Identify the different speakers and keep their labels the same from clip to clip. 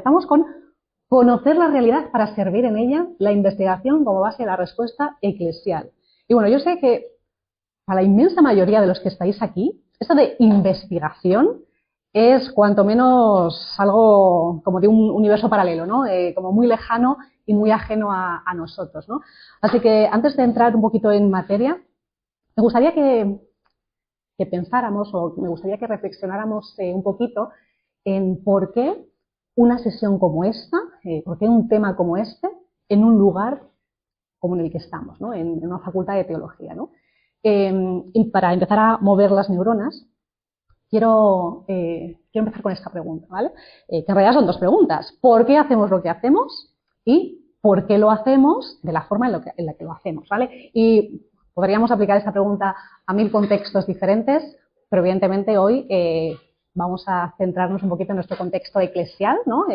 Speaker 1: empezamos con conocer la realidad para servir en ella, la investigación como base de la respuesta eclesial. Y bueno, yo sé que para la inmensa mayoría de los que estáis aquí, esto de investigación es cuanto menos algo como de un universo paralelo, ¿no? Como muy lejano y muy ajeno a nosotros, ¿no? Así que antes de entrar un poquito en materia, me gustaría que pensáramos o me gustaría que reflexionáramos un poquito en por qué una sesión como esta, por qué un tema como este, en un lugar como en el que estamos, ¿no? En una facultad de teología, ¿no? Y para empezar a mover las neuronas, quiero empezar con esta pregunta, ¿vale? Que en realidad son dos preguntas. ¿Por qué hacemos lo que hacemos? Y ¿por qué lo hacemos de la forma en la que lo hacemos, ¿vale? Y podríamos aplicar esta pregunta a 1000 contextos diferentes, pero evidentemente hoy vamos a centrarnos un poquito en nuestro contexto eclesial, ¿no?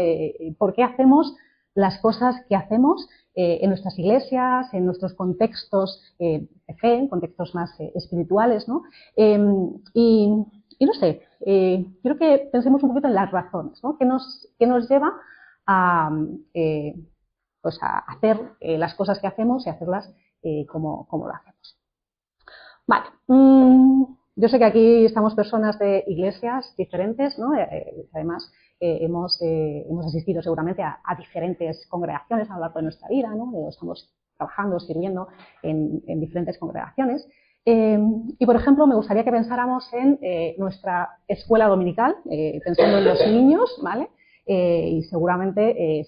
Speaker 1: ¿Por qué hacemos las cosas que hacemos en nuestras iglesias, en nuestros contextos de fe, en contextos más espirituales, ¿no? Y no sé, quiero que pensemos un poquito en las razones, ¿no? ¿Qué nos lleva a, pues a hacer las cosas que hacemos y hacerlas como lo hacemos? Vale. Yo sé que aquí estamos personas de iglesias diferentes, ¿no? Además, hemos asistido seguramente a diferentes congregaciones a lo largo de nuestra vida, ¿no? Estamos trabajando, sirviendo en diferentes congregaciones. Y, por ejemplo, me gustaría que pensáramos en nuestra escuela dominical, pensando en los niños, ¿vale? Y seguramente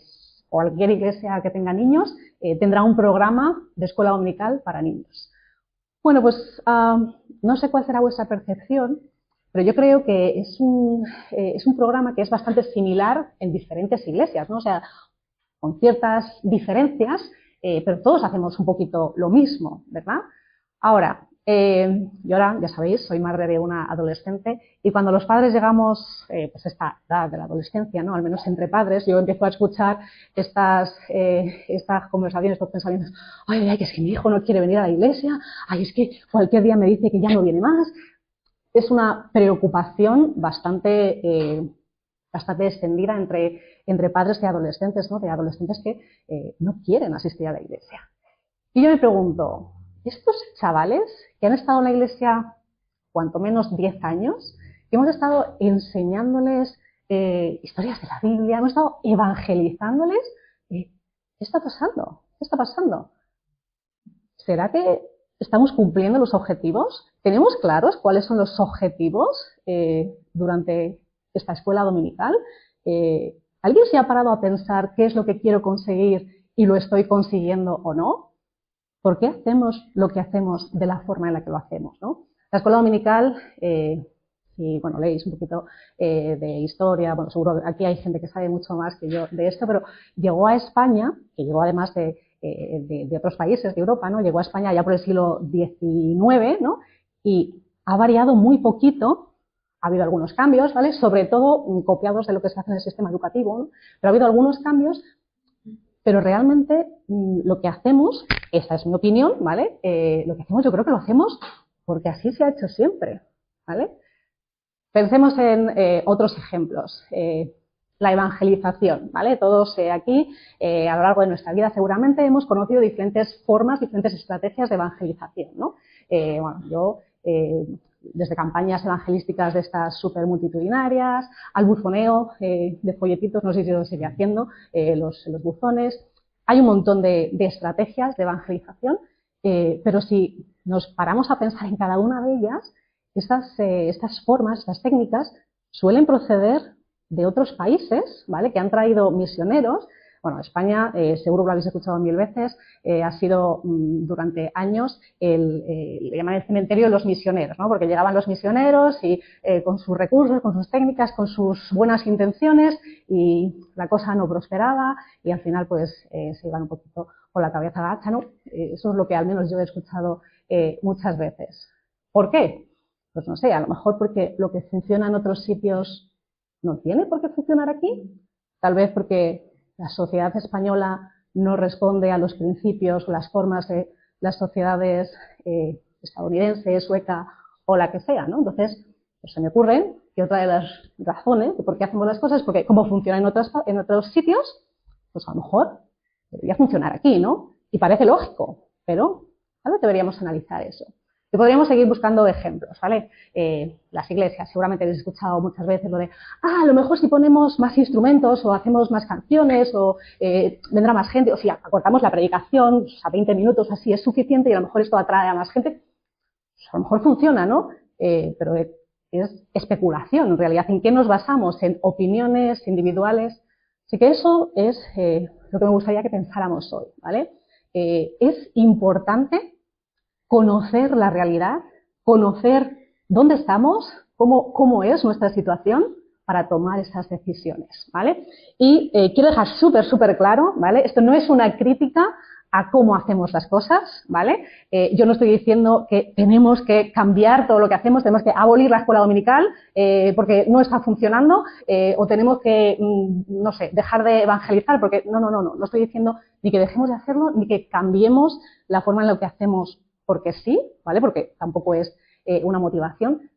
Speaker 1: cualquier iglesia que tenga niños tendrá un programa de escuela dominical para niños. Bueno, pues no sé cuál será vuestra percepción, pero yo creo que es un programa que es bastante similar en diferentes iglesias, ¿no? O sea, con ciertas diferencias, pero todos hacemos un poquito lo mismo, ¿verdad? Ahora, yo ahora, ya sabéis, soy madre de una adolescente y cuando los padres llegamos pues a esta edad de la adolescencia, ¿no? Al menos entre padres, yo empiezo a escuchar estas conversaciones, estos pensamientos. Ay, que es que mi hijo no quiere venir a la iglesia. Ay, es que cualquier día me dice que ya no viene más. Es una preocupación bastante extendida entre padres y adolescentes, ¿no? De adolescentes que no quieren asistir a la iglesia. Y yo me pregunto, estos chavales que han estado en la iglesia cuanto menos 10 años, que hemos estado enseñándoles historias de la Biblia, hemos estado evangelizándoles, ¿qué está pasando? ¿Qué está pasando? ¿Será que estamos cumpliendo los objetivos? ¿Tenemos claros cuáles son los objetivos durante esta escuela dominical? ¿Alguien se ha parado a pensar qué es lo que quiero conseguir y lo estoy consiguiendo o no? ¿Por qué hacemos lo que hacemos de la forma en la que lo hacemos, ¿no? La escuela dominical, si bueno, leéis un poquito de historia, bueno, seguro que aquí hay gente que sabe mucho más que yo de esto, pero llegó a España, que llegó además de otros países de Europa, ¿no? Llegó a España ya por el siglo XIX, ¿no? Y ha variado muy poquito. Ha habido algunos cambios, ¿vale? Sobre todo copiados de lo que se hace en el sistema educativo, ¿no? Pero ha habido algunos cambios, pero realmente lo que hacemos, esa es mi opinión, ¿vale? Lo que hacemos, yo creo que lo hacemos porque así se ha hecho siempre, ¿vale? Pensemos en otros ejemplos. La evangelización, ¿vale? Todos aquí, a lo largo de nuestra vida, seguramente hemos conocido diferentes formas, diferentes estrategias de evangelización, ¿no? Bueno, yo desde campañas evangelísticas de estas súper multitudinarias, al bufoneo de folletitos, no sé si lo sigue haciendo, los buzones. Hay un montón de estrategias de evangelización, pero si nos paramos a pensar en cada una de ellas, estas formas, estas técnicas, suelen proceder de otros países, ¿vale? Que han traído misioneros. Bueno, España, seguro que lo habéis escuchado 1000 veces, ha sido durante años le llaman el cementerio de los misioneros, ¿no? Porque llegaban los misioneros y con sus recursos, con sus técnicas, con sus buenas intenciones y la cosa no prosperaba y al final pues se iban un poquito con la cabeza gacha, ¿no? Eso es lo que al menos yo he escuchado muchas veces. ¿Por qué? Pues no sé, a lo mejor porque lo que funciona en otros sitios no tiene por qué funcionar aquí. Tal vez porque la sociedad española no responde a los principios o las formas de las sociedades estadounidenses, sueca o la que sea, ¿no? Entonces, pues se me ocurre que otra de las razones de por qué hacemos las cosas es porque cómo funciona en otros sitios, pues a lo mejor debería funcionar aquí, ¿no? Y parece lógico, pero tal vez deberíamos analizar eso. Y podríamos seguir buscando ejemplos, ¿vale? Las iglesias, seguramente habéis escuchado muchas veces lo de, a lo mejor si ponemos más instrumentos o hacemos más canciones o vendrá más gente, o si acortamos la predicación a 20 minutos, así es suficiente y a lo mejor esto atrae a más gente. Pues a lo mejor funciona, ¿no? Pero es especulación, en realidad. ¿En qué nos basamos? En opiniones individuales. Así que eso es lo que me gustaría que pensáramos hoy, ¿vale? Es importante conocer la realidad, conocer dónde estamos, cómo es nuestra situación para tomar esas decisiones, ¿vale? Y quiero dejar súper claro, ¿vale? Esto no es una crítica a cómo hacemos las cosas, ¿vale? Yo no estoy diciendo que tenemos que cambiar todo lo que hacemos, tenemos que abolir la escuela dominical porque no está funcionando o tenemos que, no sé, dejar de evangelizar porque no estoy diciendo ni que dejemos de hacerlo ni que cambiemos la forma en la que hacemos porque sí, ¿vale? Porque tampoco es una motivación,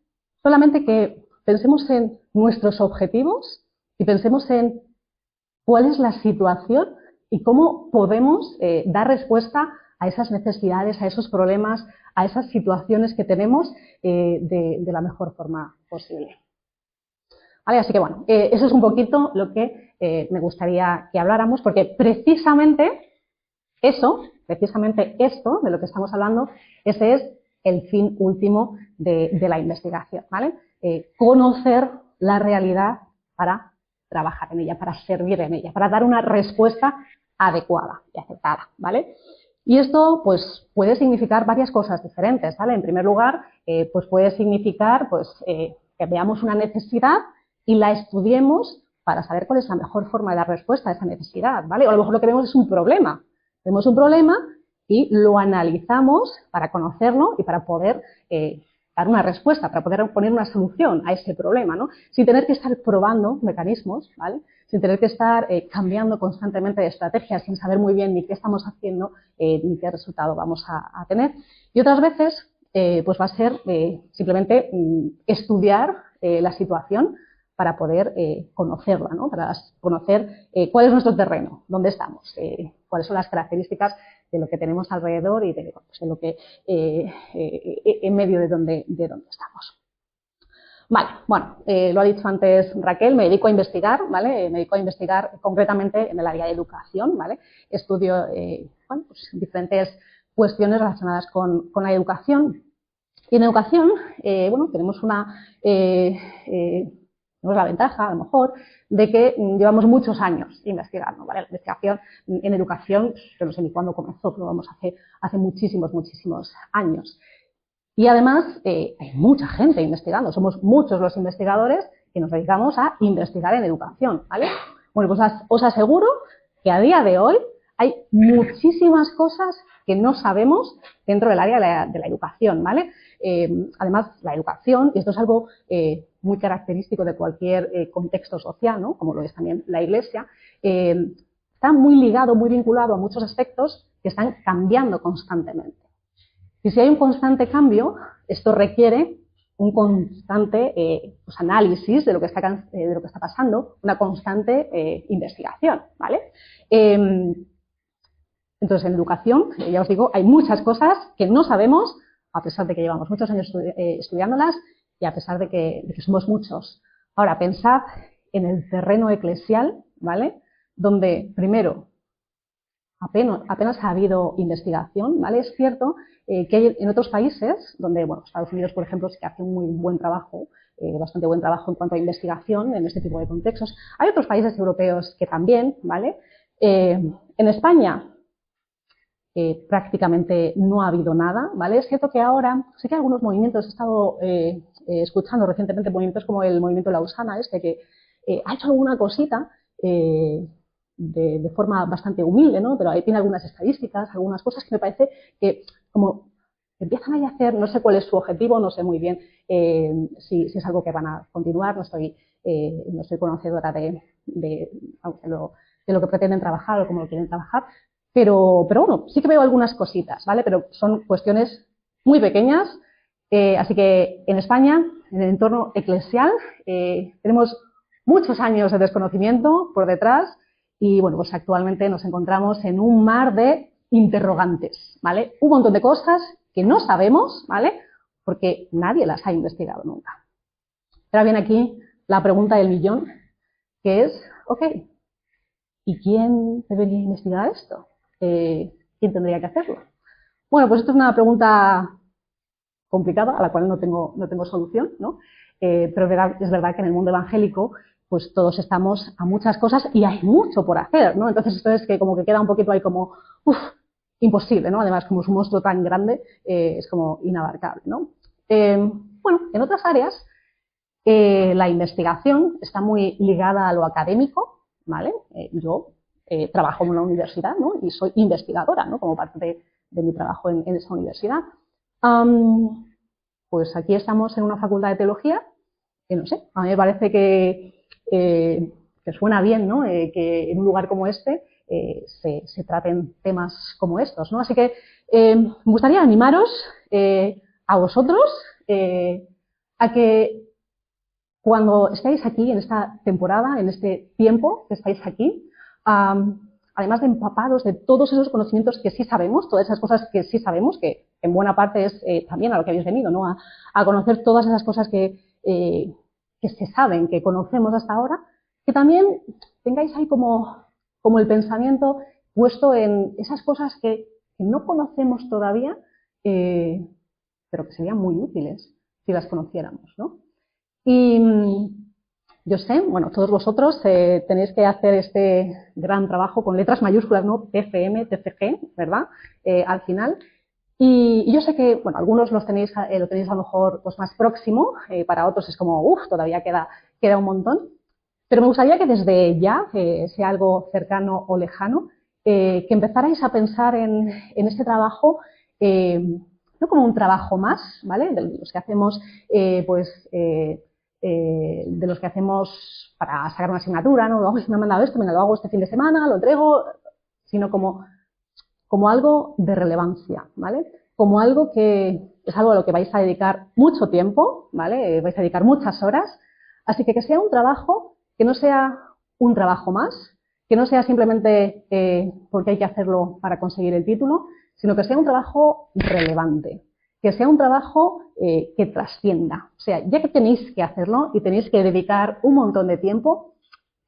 Speaker 1: solamente que pensemos en nuestros objetivos y pensemos en cuál es la situación y cómo podemos dar respuesta a esas necesidades, a esos problemas, a esas situaciones que tenemos de la mejor forma posible. ¿Vale? Así que bueno, eso es un poquito lo que me gustaría que habláramos, porque precisamente esto de lo que estamos hablando, ese es el fin último de la investigación, ¿vale? Conocer la realidad para trabajar en ella, para servir en ella, para dar una respuesta adecuada y aceptada, ¿vale? Y esto, pues, puede significar varias cosas diferentes, ¿vale? En primer lugar, pues puede significar, pues, que veamos una necesidad y la estudiemos para saber cuál es la mejor forma de dar respuesta a esa necesidad, ¿vale? O a lo mejor lo que vemos es un problema. Vemos un problema y lo analizamos para conocerlo y para poder dar una respuesta, para poder poner una solución a ese problema, ¿no? Sin tener que estar probando mecanismos, ¿vale? Sin tener que estar cambiando constantemente de estrategia, sin saber muy bien ni qué estamos haciendo ni qué resultado vamos a tener. Y otras veces, pues va a ser simplemente estudiar la situación para poder conocerla, ¿no? Para conocer cuál es nuestro terreno, dónde estamos, cuáles son las características de lo que tenemos alrededor y de lo que en medio de donde estamos. Vale, bueno, lo ha dicho antes Raquel, me dedico a investigar, ¿vale? Me dedico a investigar concretamente en el área de educación, ¿vale? Estudio bueno, pues diferentes cuestiones relacionadas con la educación. Y en educación, bueno, tenemos la ventaja, a lo mejor, de que llevamos muchos años investigando, ¿vale? La investigación en educación, yo no sé ni cuándo comenzó, pero vamos, hace muchísimos años. Y además, hay mucha gente investigando, somos muchos los investigadores que nos dedicamos a investigar en educación, ¿vale? Bueno, pues os aseguro que a día de hoy hay muchísimas cosas que no sabemos dentro del área de la educación, ¿vale? Además, la educación, y esto es algo muy característico de cualquier contexto social, ¿no? Como lo es también la Iglesia, está muy ligado, muy vinculado a muchos aspectos que están cambiando constantemente. Y si hay un constante cambio, esto requiere un constante pues análisis de lo que está pasando, una constante investigación, ¿vale? Entonces, en educación, ya os digo, hay muchas cosas que no sabemos, a pesar de que llevamos muchos años estudiándolas y a pesar de que somos muchos. Ahora, pensad en el terreno eclesial, ¿vale? Donde, primero, apenas ha habido investigación, ¿vale? Es cierto que hay en otros países, donde, bueno, Estados Unidos, por ejemplo, sí que hace un muy buen trabajo, bastante buen trabajo en cuanto a investigación en este tipo de contextos. Hay otros países europeos que también, ¿vale? En España prácticamente no ha habido nada, ¿vale? Es cierto que ahora sí que hay algunos movimientos, he estado escuchando recientemente movimientos como el movimiento Lausana, que ha hecho alguna cosita de forma bastante humilde, ¿no? Pero ahí tiene algunas estadísticas, algunas cosas que me parece que como empiezan a hacer, no sé cuál es su objetivo, no sé muy bien si es algo que van a continuar, no estoy conocedora de lo que pretenden trabajar o cómo lo quieren trabajar, pero bueno, sí que veo algunas cositas, ¿vale? Pero son cuestiones muy pequeñas, así que en España en el entorno eclesial. Tenemos muchos años de desconocimiento por detrás y, bueno, pues actualmente nos encontramos en un mar de interrogantes, ¿vale? Un montón de cosas que no sabemos, ¿vale? Porque nadie las ha investigado nunca. Ahora viene aquí la pregunta del millón, que es, ok, ¿y quién debería investigar esto? ¿Quién tendría que hacerlo? Bueno, pues esto es una pregunta complicada, a la cual no tengo solución, ¿no? Pero es verdad que en el mundo evangélico, pues todos estamos a muchas cosas y hay mucho por hacer, ¿no? Entonces esto es que como que queda un poquito ahí como, imposible, ¿no? Además, como es un monstruo tan grande, es como inabarcable, ¿no? Bueno, en otras áreas, la investigación está muy ligada a lo académico, ¿vale? Yo trabajo en una universidad, ¿no? Y soy investigadora, ¿no? Como parte de mi trabajo en esa universidad. Pues aquí estamos en una facultad de teología, que no sé, a mí me parece que suena bien, ¿no? Que en un lugar como este se traten temas como estos, ¿no? Así que me gustaría animaros a vosotros a que cuando estáis aquí en esta temporada, en este tiempo que estáis aquí, además de empapados de todos esos conocimientos que sí sabemos, todas esas cosas que sí sabemos, que en buena parte es también a lo que habéis venido, ¿no? A conocer todas esas cosas que se saben, que conocemos hasta ahora, que también tengáis ahí como el pensamiento puesto en esas cosas que no conocemos todavía, pero que serían muy útiles si las conociéramos, ¿no? Y yo sé, bueno, todos vosotros tenéis que hacer este gran trabajo con letras mayúsculas, ¿no? TFM, TCG, ¿verdad? Al final. Y yo sé que, bueno, algunos lo tenéis a lo mejor pues, más próximo, para otros es como, todavía queda un montón. Pero me gustaría que desde ya, sea algo cercano o lejano, que empezarais a pensar en este trabajo, no como un trabajo más, ¿vale? De los que hacemos, de los que hacemos para sacar una asignatura, ¿no? Me han mandado esto, venga, lo hago este fin de semana, lo entrego, sino como algo de relevancia, ¿vale? Como algo que es algo a lo que vais a dedicar mucho tiempo, ¿vale? Vais a dedicar muchas horas, así que sea un trabajo que no sea un trabajo más, que no sea simplemente porque hay que hacerlo para conseguir el título, sino que sea un trabajo relevante, que sea un trabajo que trascienda. O sea, ya que tenéis que hacerlo y tenéis que dedicar un montón de tiempo,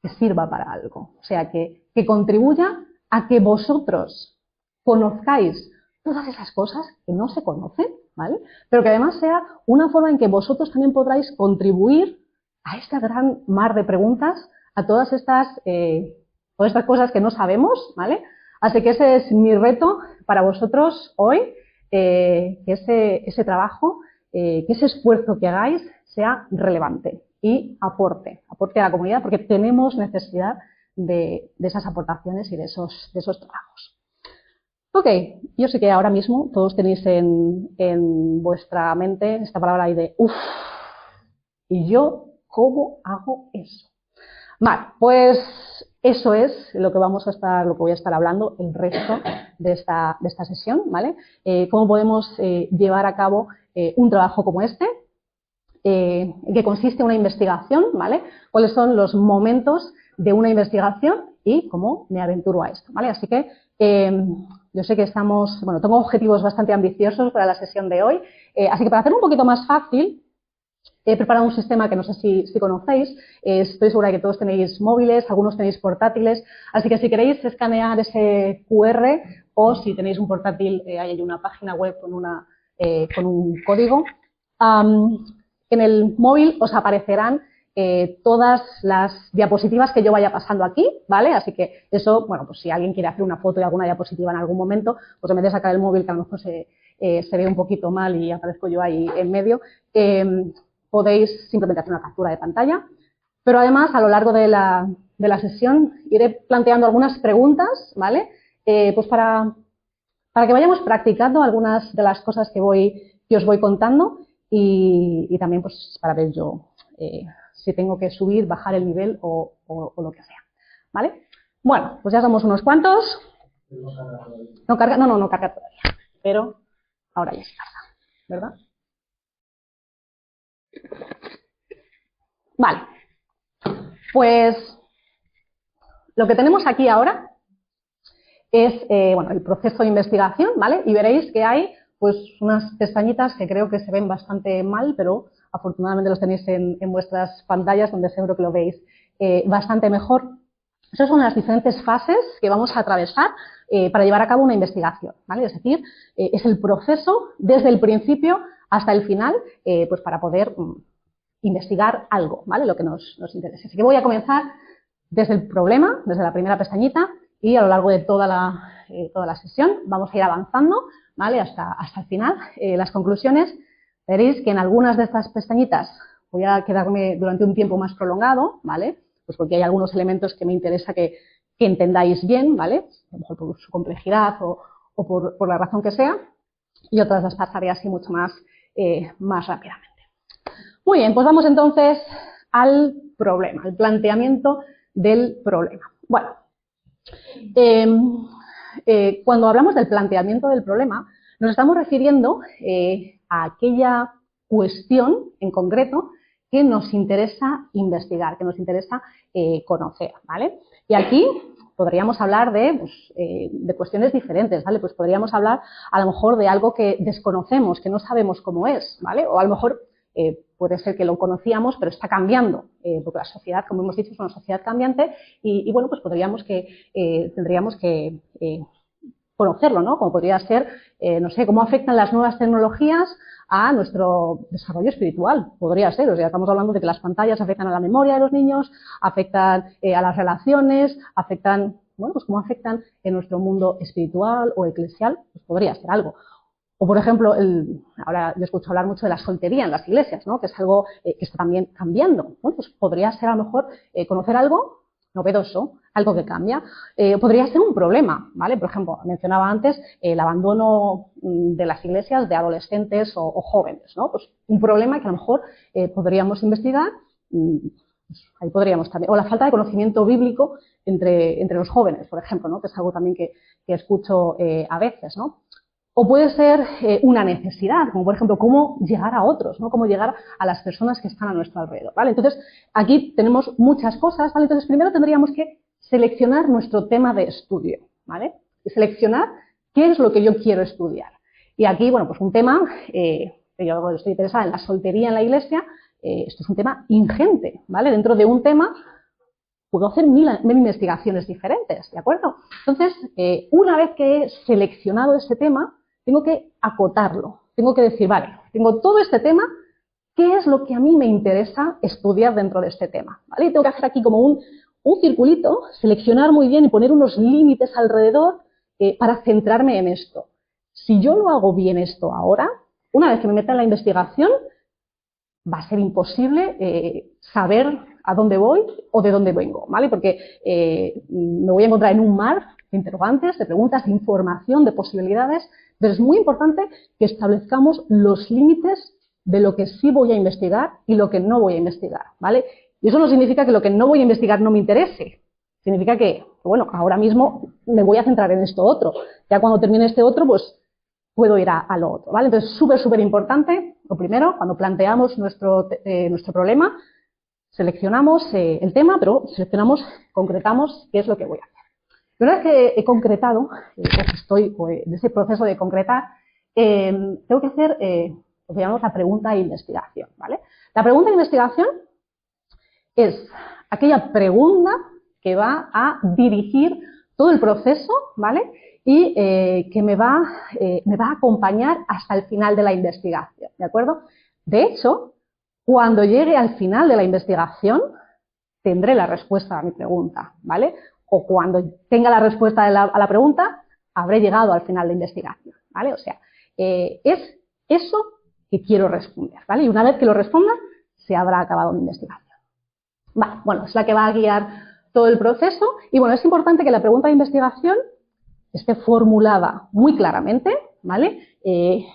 Speaker 1: que sirva para algo. O sea, que contribuya a que vosotros conozcáis todas esas cosas que no se conocen, ¿vale? Pero que además sea una forma en que vosotros también podráis contribuir a esta gran mar de preguntas, a todas estas cosas que no sabemos, ¿vale? Así que ese es mi reto para vosotros hoy, que ese trabajo, que ese esfuerzo que hagáis sea relevante y aporte a la comunidad, porque tenemos necesidad de esas aportaciones y de esos trabajos. Ok, yo sé que ahora mismo todos tenéis en vuestra mente esta palabra ahí de ¿y yo cómo hago eso? Vale, pues eso es lo que voy a estar hablando el resto de esta sesión, ¿vale? Cómo podemos llevar a cabo un trabajo como este, en que consiste en una investigación, ¿vale? Cuáles son los momentos de una investigación y cómo me aventuro a esto, ¿vale? Así que yo sé que tengo objetivos bastante ambiciosos para la sesión de hoy, así que para hacerlo un poquito más fácil, he preparado un sistema que no sé si conocéis, estoy segura de que todos tenéis móviles, algunos tenéis portátiles, así que si queréis escanear ese QR o si tenéis un portátil, hay una página web con un código. En el móvil os aparecerán todas las diapositivas que yo vaya pasando aquí, ¿vale? Así que eso, bueno, pues si alguien quiere hacer una foto de alguna diapositiva en algún momento, pues en vez de sacar el móvil, que a lo mejor se ve un poquito mal y aparezco yo ahí en medio, podéis simplemente hacer una captura de pantalla. Pero además, a lo largo de la sesión, iré planteando algunas preguntas, ¿vale? Pues para que vayamos practicando algunas de las cosas que os voy contando y también pues para ver yo si tengo que subir, bajar el nivel o lo que sea, ¿vale? Bueno, pues ya somos unos cuantos. No carga todavía, pero ahora ya se carga, ¿verdad? Vale, pues lo que tenemos aquí ahora es bueno, el proceso de investigación, ¿vale? Y veréis que hay pues unas pestañitas que creo que se ven bastante mal, pero afortunadamente los tenéis en vuestras pantallas, donde seguro que lo veis bastante mejor. Esas son las diferentes fases que vamos a atravesar para llevar a cabo una investigación, ¿vale? Es decir, es el proceso desde el principio hasta el final, pues para poder investigar algo, ¿vale? Lo que nos interese. Así que voy a comenzar desde el problema, desde la primera pestañita, y a lo largo de toda la sesión vamos a ir avanzando, ¿vale? Hasta el final. Las conclusiones, veréis que en algunas de estas pestañitas voy a quedarme durante un tiempo más prolongado, ¿vale? Pues porque hay algunos elementos que me interesa que entendáis bien, ¿vale? A lo mejor por su complejidad o por la razón que sea, y otras las pasaré así mucho más rápidamente. Muy bien, pues vamos entonces al problema, al planteamiento del problema. Bueno, cuando hablamos del planteamiento del problema, nos estamos refiriendo a aquella cuestión en concreto que nos interesa investigar, que nos interesa conocer, ¿vale? Y aquí podríamos hablar de cuestiones diferentes, ¿vale? Pues podríamos hablar a lo mejor de algo que desconocemos, que no sabemos cómo es, ¿vale? O a lo mejor puede ser que lo conocíamos, pero está cambiando, porque la sociedad, como hemos dicho, es una sociedad cambiante y bueno, pues tendríamos que conocerlo, ¿no? Como podría ser, no sé, cómo afectan las nuevas tecnologías a nuestro desarrollo espiritual, podría ser. O sea, estamos hablando de que las pantallas afectan a la memoria de los niños, afectan a las relaciones, afectan, bueno, pues cómo afectan en nuestro mundo espiritual o eclesial, pues podría ser algo. O, por ejemplo, ahora yo escucho hablar mucho de la soltería en las iglesias, ¿no? Que es algo que está también cambiando. Bueno, pues podría ser a lo mejor conocer algo novedoso, algo que cambia. Podría ser un problema, ¿vale? Por ejemplo, mencionaba antes el abandono de las iglesias de adolescentes o jóvenes, ¿no? Pues un problema que a lo mejor podríamos investigar, pues ahí podríamos también. O la falta de conocimiento bíblico entre los jóvenes, por ejemplo, ¿no? Que es algo también que escucho a veces, ¿no? O puede ser una necesidad, como por ejemplo, cómo llegar a otros, ¿no? Cómo llegar a las personas que están a nuestro alrededor, ¿vale? Entonces, aquí tenemos muchas cosas, ¿vale? Entonces, primero tendríamos que seleccionar nuestro tema de estudio, ¿vale? Y seleccionar qué es lo que yo quiero estudiar. Y aquí, bueno, pues un tema, que yo estoy interesada en la soltería en la iglesia, esto es un tema ingente, ¿vale? Dentro de un tema puedo hacer mil investigaciones diferentes, ¿de acuerdo? Entonces, una vez que he seleccionado ese tema, tengo que acotarlo, tengo que decir, vale, tengo todo este tema, ¿qué es lo que a mí me interesa estudiar dentro de este tema? ¿Vale? Y tengo que hacer aquí como un circulito, seleccionar muy bien y poner unos límites alrededor para centrarme en esto. Si yo no hago bien esto ahora, una vez que me meta en la investigación, va a ser imposible saber a dónde voy o de dónde vengo, ¿vale? Porque me voy a encontrar en un mar de interrogantes, de preguntas, de información, de posibilidades. Pero es muy importante que establezcamos los límites de lo que sí voy a investigar y lo que no voy a investigar, ¿vale? Y eso no significa que lo que no voy a investigar no me interese. Significa que, bueno, ahora mismo me voy a centrar en esto otro. Ya cuando termine este otro, pues puedo ir a lo otro, ¿vale? Entonces, súper importante, lo primero, cuando planteamos nuestro problema, seleccionamos el tema, pero concretamos qué es lo que voy a hacer. Una vez que he concretado, estoy en ese proceso de concretar, tengo que hacer lo que llamamos la pregunta de investigación, ¿vale? La pregunta de investigación es aquella pregunta que va a dirigir todo el proceso, ¿vale? Y que me va a acompañar hasta el final de la investigación, ¿de acuerdo? De hecho, cuando llegue al final de la investigación, tendré la respuesta a mi pregunta, ¿vale? O cuando tenga la respuesta a la pregunta, habré llegado al final de la investigación, ¿vale? O sea, es eso que quiero responder, ¿vale? Y una vez que lo responda, se habrá acabado mi investigación. Vale, bueno, es la que va a guiar todo el proceso y, bueno, es importante que la pregunta de investigación esté formulada muy claramente, ¿vale?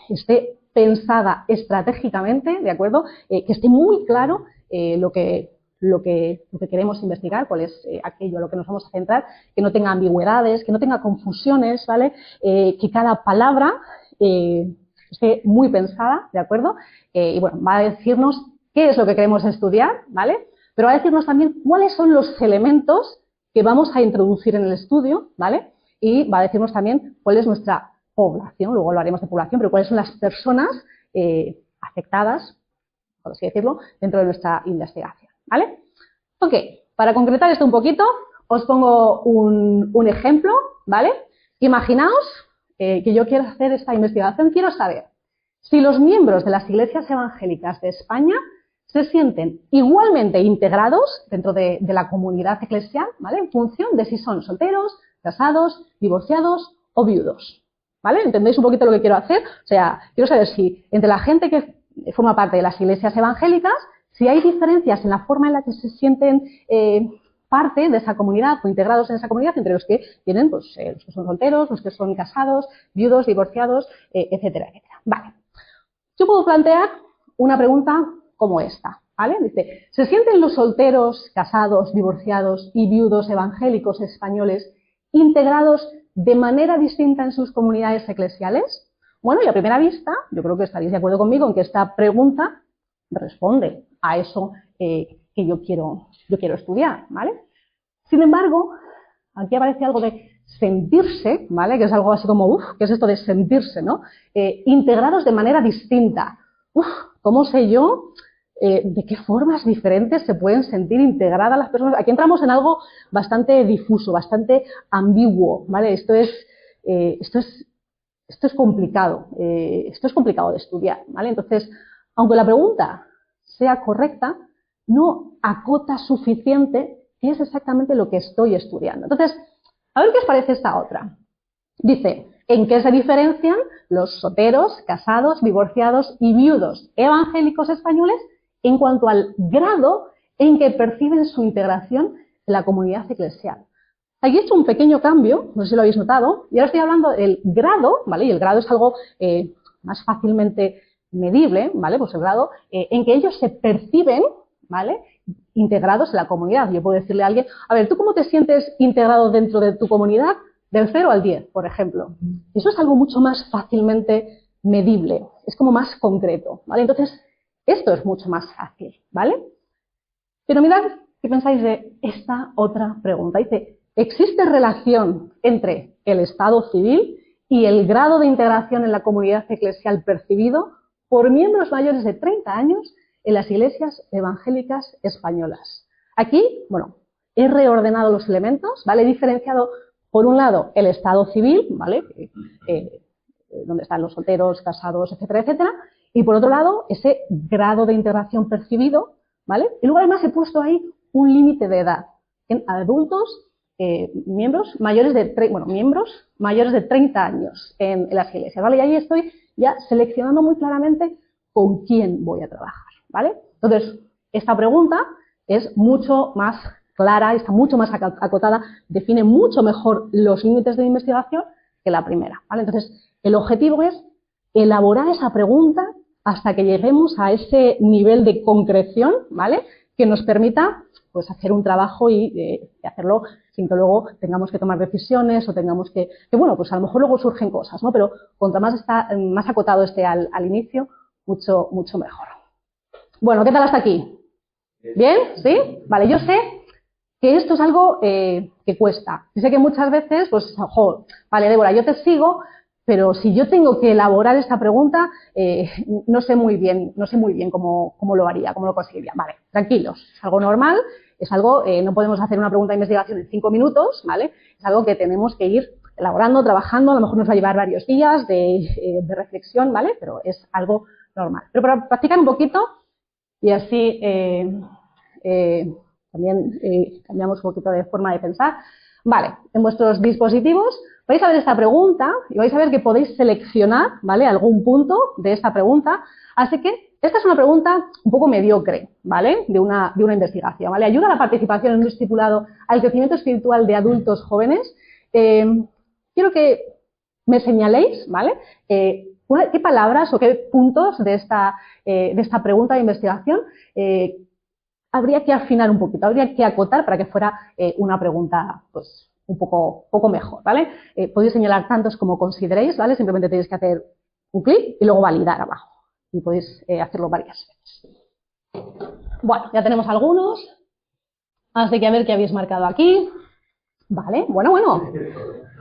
Speaker 1: Esté pensada estratégicamente, ¿de acuerdo? Que esté muy claro lo que queremos investigar, cuál es aquello a lo que nos vamos a centrar, que no tenga ambigüedades, que no tenga confusiones, ¿vale? Que cada palabra esté muy pensada, ¿de acuerdo? Y bueno, va a decirnos qué qué es lo que queremos estudiar, ¿vale? Pero va a decirnos también cuáles son los elementos que vamos a introducir en el estudio, ¿vale? Y va a decirnos también cuál es nuestra población, luego lo haremos de población, pero cuáles son las personas afectadas, por así decirlo, dentro de nuestra investigación, ¿vale? Ok, para concretar esto un poquito, os pongo un ejemplo, ¿vale? Imaginaos que yo quiero hacer esta investigación, quiero saber si los miembros de las iglesias evangélicas de España se sienten igualmente integrados dentro de la comunidad eclesial, ¿vale? En función de si son solteros, casados, divorciados o viudos, ¿vale? ¿Entendéis un poquito lo que quiero hacer? O sea, quiero saber si entre la gente que forma parte de las iglesias evangélicas, si hay diferencias en la forma en la que se sienten parte de esa comunidad o integrados en esa comunidad entre los que tienen, pues, los que son solteros, los que son casados, viudos, divorciados, etcétera, etcétera. Vale. Yo puedo plantear una pregunta como esta, ¿vale? Dice, ¿se sienten los solteros, casados, divorciados y viudos evangélicos españoles integrados de manera distinta en sus comunidades eclesiales? Bueno, y a primera vista, yo creo que estaréis de acuerdo conmigo en que esta pregunta responde a eso que yo quiero estudiar, ¿vale? Sin embargo, aquí aparece algo de sentirse, ¿vale? Que es algo así como, ¿qué es esto de sentirse, no? Integrados de manera distinta. ¿Cómo sé yo de qué formas diferentes se pueden sentir integradas las personas? Aquí entramos en algo bastante difuso, bastante ambiguo, ¿vale? Esto es complicado, esto es complicado de estudiar, ¿vale? Entonces, aunque la pregunta sea correcta, no acota suficiente qué es exactamente lo que estoy estudiando. Entonces, a ver qué os parece esta otra. Dice, ¿en qué se diferencian los solteros, casados, divorciados y viudos evangélicos españoles en cuanto al grado en que perciben su integración en la comunidad eclesial? Aquí he hecho un pequeño cambio, no sé si lo habéis notado, y ahora estoy hablando del grado, ¿vale? Y el grado es algo más fácilmente medible, ¿vale? Pues el grado en que ellos se perciben, ¿vale? Integrados en la comunidad. Yo puedo decirle a alguien, a ver, ¿tú cómo te sientes integrado dentro de tu comunidad? Del 0 al 10, por ejemplo. Eso es algo mucho más fácilmente medible, es como más concreto, ¿vale? Entonces, esto es mucho más fácil, ¿vale? Pero mirad qué pensáis de esta otra pregunta. Dice, ¿existe relación entre el estado civil y el grado de integración en la comunidad eclesial percibido por miembros mayores de 30 años en las iglesias evangélicas españolas? Aquí, bueno, he reordenado los elementos, ¿vale? He diferenciado, por un lado, el estado civil, ¿vale? Donde están los solteros, casados, etcétera, etcétera. Y por otro lado, ese grado de integración percibido, ¿vale? Y luego además he puesto ahí un límite de edad en adultos, miembros mayores de 30 años en las iglesias, ¿vale? Y ahí estoy ya seleccionando muy claramente con quién voy a trabajar, ¿vale? Entonces, esta pregunta es mucho más clara, está mucho más acotada, define mucho mejor los límites de investigación que la primera, ¿vale? Entonces, el objetivo es elaborar esa pregunta hasta que lleguemos a ese nivel de concreción, ¿vale? Que nos permita, pues, hacer un trabajo y hacerlo sin que luego tengamos que tomar decisiones o tengamos que bueno, pues a lo mejor luego surgen cosas, ¿no? Pero cuanto más está más acotado esté al inicio, mucho mejor. Bueno, ¿qué tal hasta aquí? ¿Bien? ¿Sí? Vale, yo sé que esto es algo que cuesta. Y sé que muchas veces, pues, ojo, vale, Débora, yo te sigo, pero si yo tengo que elaborar esta pregunta, no sé muy bien cómo lo haría, cómo lo conseguiría. Vale, tranquilos, es algo normal, es algo, no podemos hacer una pregunta de investigación en 5 minutos, ¿vale? Es algo que tenemos que ir elaborando, trabajando, a lo mejor nos va a llevar varios días de reflexión, ¿vale? Pero es algo normal. Pero para practicar un poquito y así también cambiamos un poquito de forma de pensar. Vale, en vuestros dispositivos vais a ver esta pregunta y vais a ver que podéis seleccionar, ¿vale?, algún punto de esta pregunta. Así que esta es una pregunta un poco mediocre, ¿vale?, de una investigación, ¿vale? Ayuda a la participación en un estipulado al crecimiento espiritual de adultos jóvenes. Quiero que me señaléis, ¿vale?, qué palabras o qué puntos de esta pregunta de investigación habría que afinar un poquito, habría que acotar para que fuera una pregunta, pues, un poco mejor, ¿vale? Podéis señalar tantos como consideréis, ¿vale? Simplemente tenéis que hacer un clic y luego validar abajo. Y podéis hacerlo varias veces. Bueno, ya tenemos algunos, así que a ver qué habéis marcado aquí. Vale, bueno,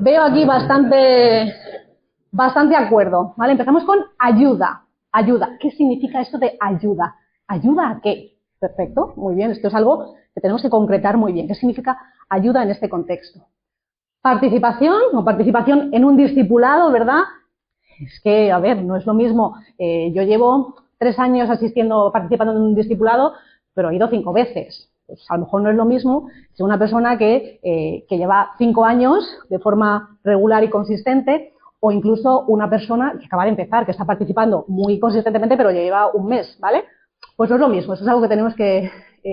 Speaker 1: veo aquí bastante acuerdo, ¿vale? Empezamos con ayuda. Ayuda, ¿qué significa esto de ayuda? ¿Ayuda a qué? Perfecto, muy bien, esto es algo que tenemos que concretar muy bien. ¿Qué significa ayuda en este contexto? Participación o participación en un discipulado, ¿verdad? Es que, a ver, no es lo mismo. Yo llevo 3 años participando en un discipulado, pero he ido 5 veces. Pues a lo mejor no es lo mismo que una persona que lleva 5 años de forma regular y consistente, o incluso una persona que acaba de empezar, que está participando muy consistentemente, pero ya lleva un mes, ¿vale? Pues no es lo mismo, eso es algo que tenemos que...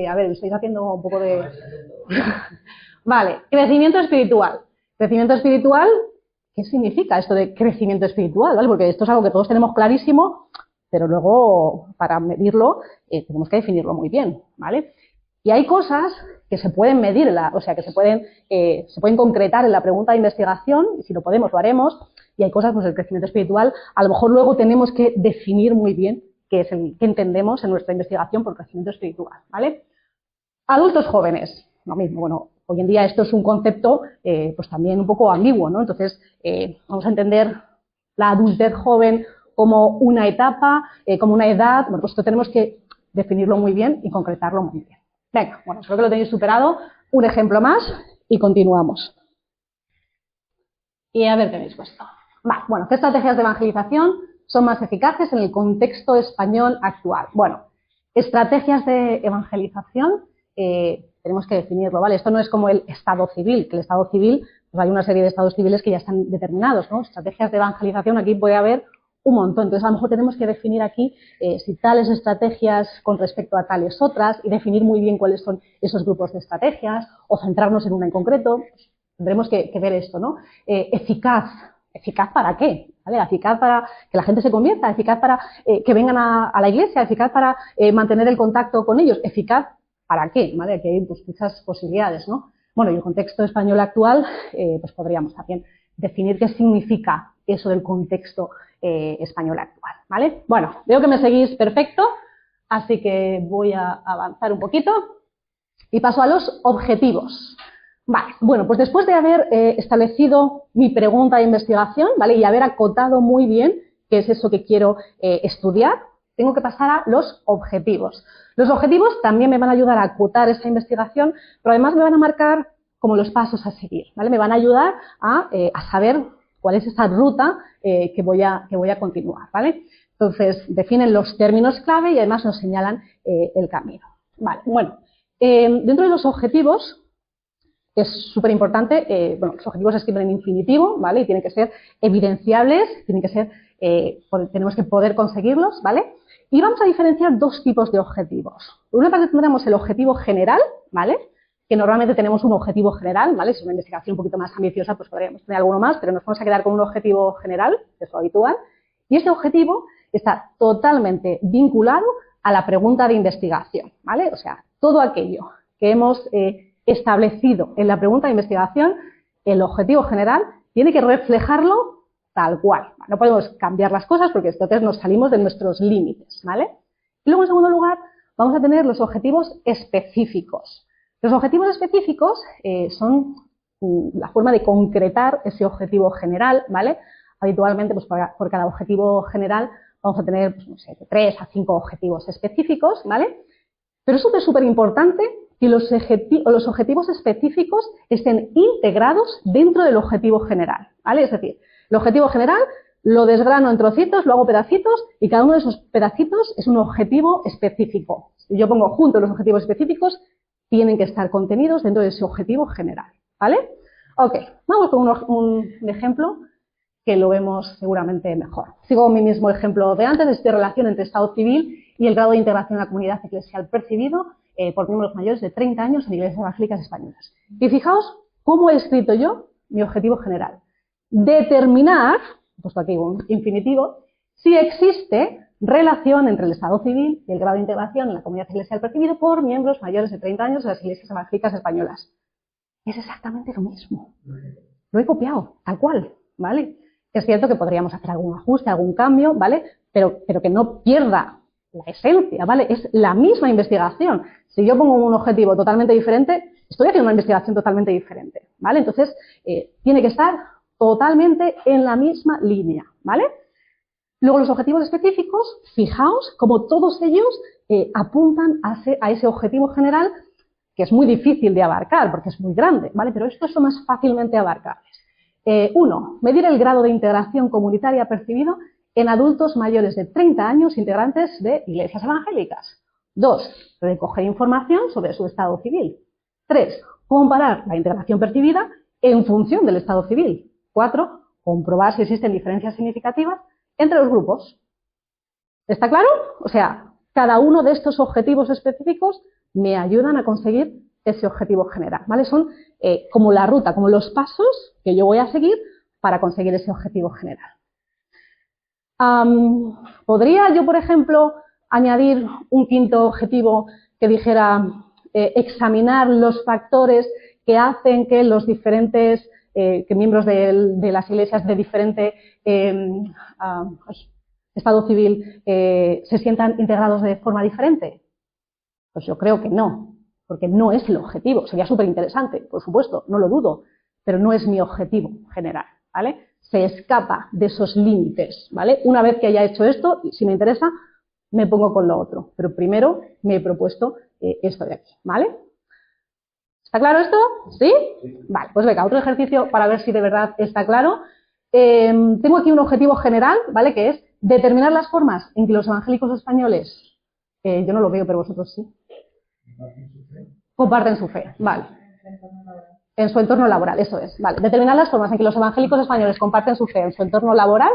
Speaker 1: a ver, estáis haciendo un poco de... Vale, crecimiento espiritual. Crecimiento espiritual, ¿qué significa esto de crecimiento espiritual? ¿Vale? Porque esto es algo que todos tenemos clarísimo, pero luego para medirlo tenemos que definirlo muy bien, ¿vale? Y hay cosas que se pueden medir, o sea, que se pueden concretar en la pregunta de investigación, y si lo podemos, lo haremos, y hay cosas, pues el crecimiento espiritual, a lo mejor luego tenemos que definir muy bien qué entendemos en nuestra investigación por crecimiento espiritual, ¿vale? Adultos jóvenes, lo mismo, bueno, hoy en día esto es un concepto pues también un poco ambiguo, ¿no? Entonces, vamos a entender la adultez joven como una etapa, como una edad, bueno, pues esto tenemos que definirlo muy bien y concretarlo muy bien. Venga, bueno, espero que lo tenéis superado. Un ejemplo más y continuamos. Y a ver qué habéis puesto. Vale, bueno, ¿qué estrategias de evangelización son más eficaces en el contexto español actual? Bueno, estrategias de evangelización, tenemos que definirlo, ¿vale? Esto no es como el estado civil, que el estado civil, pues hay una serie de estados civiles que ya están determinados, ¿no? Estrategias de evangelización, aquí puede haber un montón. Entonces, a lo mejor tenemos que definir aquí si tales estrategias con respecto a tales otras y definir muy bien cuáles son esos grupos de estrategias o centrarnos en una en concreto. Pues, tendremos que ver esto, ¿no? Eficaz. ¿Eficaz para qué? ¿Vale? Eficaz para que la gente se convierta, eficaz para que vengan a la iglesia, eficaz para mantener el contacto con ellos, eficaz para qué, ¿vale? Aquí hay pues, muchas posibilidades, ¿no? Bueno, y el contexto español actual, pues podríamos también definir qué significa eso del contexto español actual, ¿vale? Bueno, veo que me seguís perfecto, así que voy a avanzar un poquito y paso a los objetivos. Vale, bueno, pues después de haber establecido mi pregunta de investigación, ¿vale? Y haber acotado muy bien qué es eso que quiero estudiar, tengo que pasar a los objetivos. Los objetivos también me van a ayudar a acotar esa investigación, pero además me van a marcar como los pasos a seguir, ¿vale? Me van a ayudar a saber cuál es esa ruta que voy a continuar, ¿vale? Entonces, definen los términos clave y además nos señalan el camino. Vale, bueno, dentro de los objetivos es súper importante, bueno, los objetivos se escriben en infinitivo, ¿vale? Y tienen que ser evidenciables, tienen que ser, tenemos que poder conseguirlos, ¿vale? Y vamos a diferenciar dos tipos de objetivos. Por una parte tendremos el objetivo general, ¿vale? Que normalmente tenemos un objetivo general, ¿vale? Si es una investigación un poquito más ambiciosa, pues podríamos tener alguno más, pero nos vamos a quedar con un objetivo general, que es lo habitual. Y este objetivo está totalmente vinculado a la pregunta de investigación, ¿vale? O sea, todo aquello que hemos establecido en la pregunta de investigación, el objetivo general tiene que reflejarlo tal cual. No podemos cambiar las cosas porque entonces nos salimos de nuestros límites, ¿vale? Y luego, en segundo lugar, vamos a tener los objetivos específicos. Los objetivos específicos son la forma de concretar ese objetivo general, ¿vale? Habitualmente, pues por cada objetivo general vamos a tener, pues, no sé, de 3 a 5 objetivos específicos, ¿vale? Pero es súper importante que los objetivos específicos estén integrados dentro del objetivo general, ¿vale? Es decir, el objetivo general lo desgrano en trocitos, lo hago pedacitos y cada uno de esos pedacitos es un objetivo específico. Si yo pongo juntos los objetivos específicos, tienen que estar contenidos dentro de ese objetivo general, ¿vale? Ok, vamos con un ejemplo que lo vemos seguramente mejor. Sigo mi mismo ejemplo de antes, de relación entre Estado civil y el grado de integración en la comunidad eclesial percibido por miembros mayores de 30 años en iglesias evangélicas españolas. Y fijaos cómo he escrito yo mi objetivo general. Determinar, puesto aquí un infinitivo, si existe relación entre el Estado civil y el grado de integración en la comunidad eclesial percibido por miembros mayores de 30 años en las iglesias evangélicas españolas. Es exactamente lo mismo. Lo he copiado, tal cual, ¿vale? Es cierto que podríamos hacer algún ajuste, algún cambio, ¿vale? Pero que no pierda la esencia, ¿vale? Es la misma investigación. Si yo pongo un objetivo totalmente diferente, estoy haciendo una investigación totalmente diferente, ¿vale? Entonces, tiene que estar totalmente en la misma línea, ¿vale? Luego, los objetivos específicos, fijaos como todos ellos apuntan a ese objetivo general, que es muy difícil de abarcar porque es muy grande, ¿vale? Pero estos son más fácilmente abarcables. 1. Medir el grado de integración comunitaria percibido en adultos mayores de 30 años integrantes de iglesias evangélicas. 2. Recoger información sobre su estado civil. 3. Comparar la integración percibida en función del estado civil. 4. Comprobar si existen diferencias significativas entre los grupos. ¿Está claro? O sea, cada uno de estos objetivos específicos me ayudan a conseguir ese objetivo general, ¿vale? Son como la ruta, como los pasos que yo voy a seguir para conseguir ese objetivo general. ¿Podría yo, por ejemplo, añadir un quinto objetivo que dijera examinar los factores que hacen que los diferentes que miembros de las iglesias de diferente estado civil se sientan integrados de forma diferente? Pues yo creo que no, porque no es el objetivo. Sería súper interesante, por supuesto, no lo dudo, pero no es mi objetivo general, ¿vale? Se escapa de esos límites, ¿vale? Una vez que haya hecho esto, si me interesa, me pongo con lo otro, pero primero me he propuesto esto de aquí, ¿vale? ¿Está claro esto? ¿Sí? Vale, pues venga, otro ejercicio para ver si de verdad está claro. Tengo aquí un objetivo general, ¿vale? Que es determinar las formas en que los evangélicos españoles, yo no lo veo, pero vosotros sí, comparten su fe, vale. En su entorno laboral, eso es, vale. Determinar las formas en que los evangélicos españoles comparten su fe en su entorno laboral.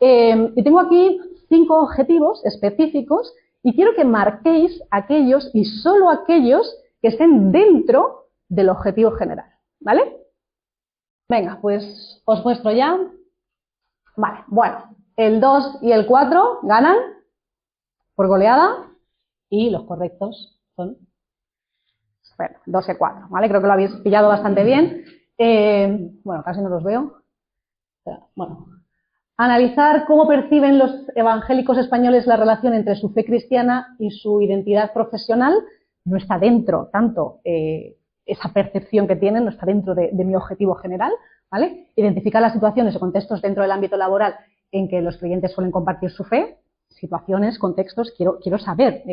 Speaker 1: Y tengo aquí 5 objetivos específicos y quiero que marquéis aquellos y solo aquellos que estén dentro del objetivo general, ¿vale? Venga, pues os muestro ya. Vale, bueno, el 2 y el 4 ganan por goleada y los correctos son, bueno, 2 y 4, ¿vale? Creo que lo habéis pillado bastante bien. Bueno, casi no los veo. Bueno, analizar cómo perciben los evangélicos españoles la relación entre su fe cristiana y su identidad profesional. No está dentro tanto esa percepción que tienen, no está dentro de mi objetivo general, ¿vale? Identificar las situaciones o contextos dentro del ámbito laboral en que los creyentes suelen compartir su fe, situaciones, contextos, quiero saber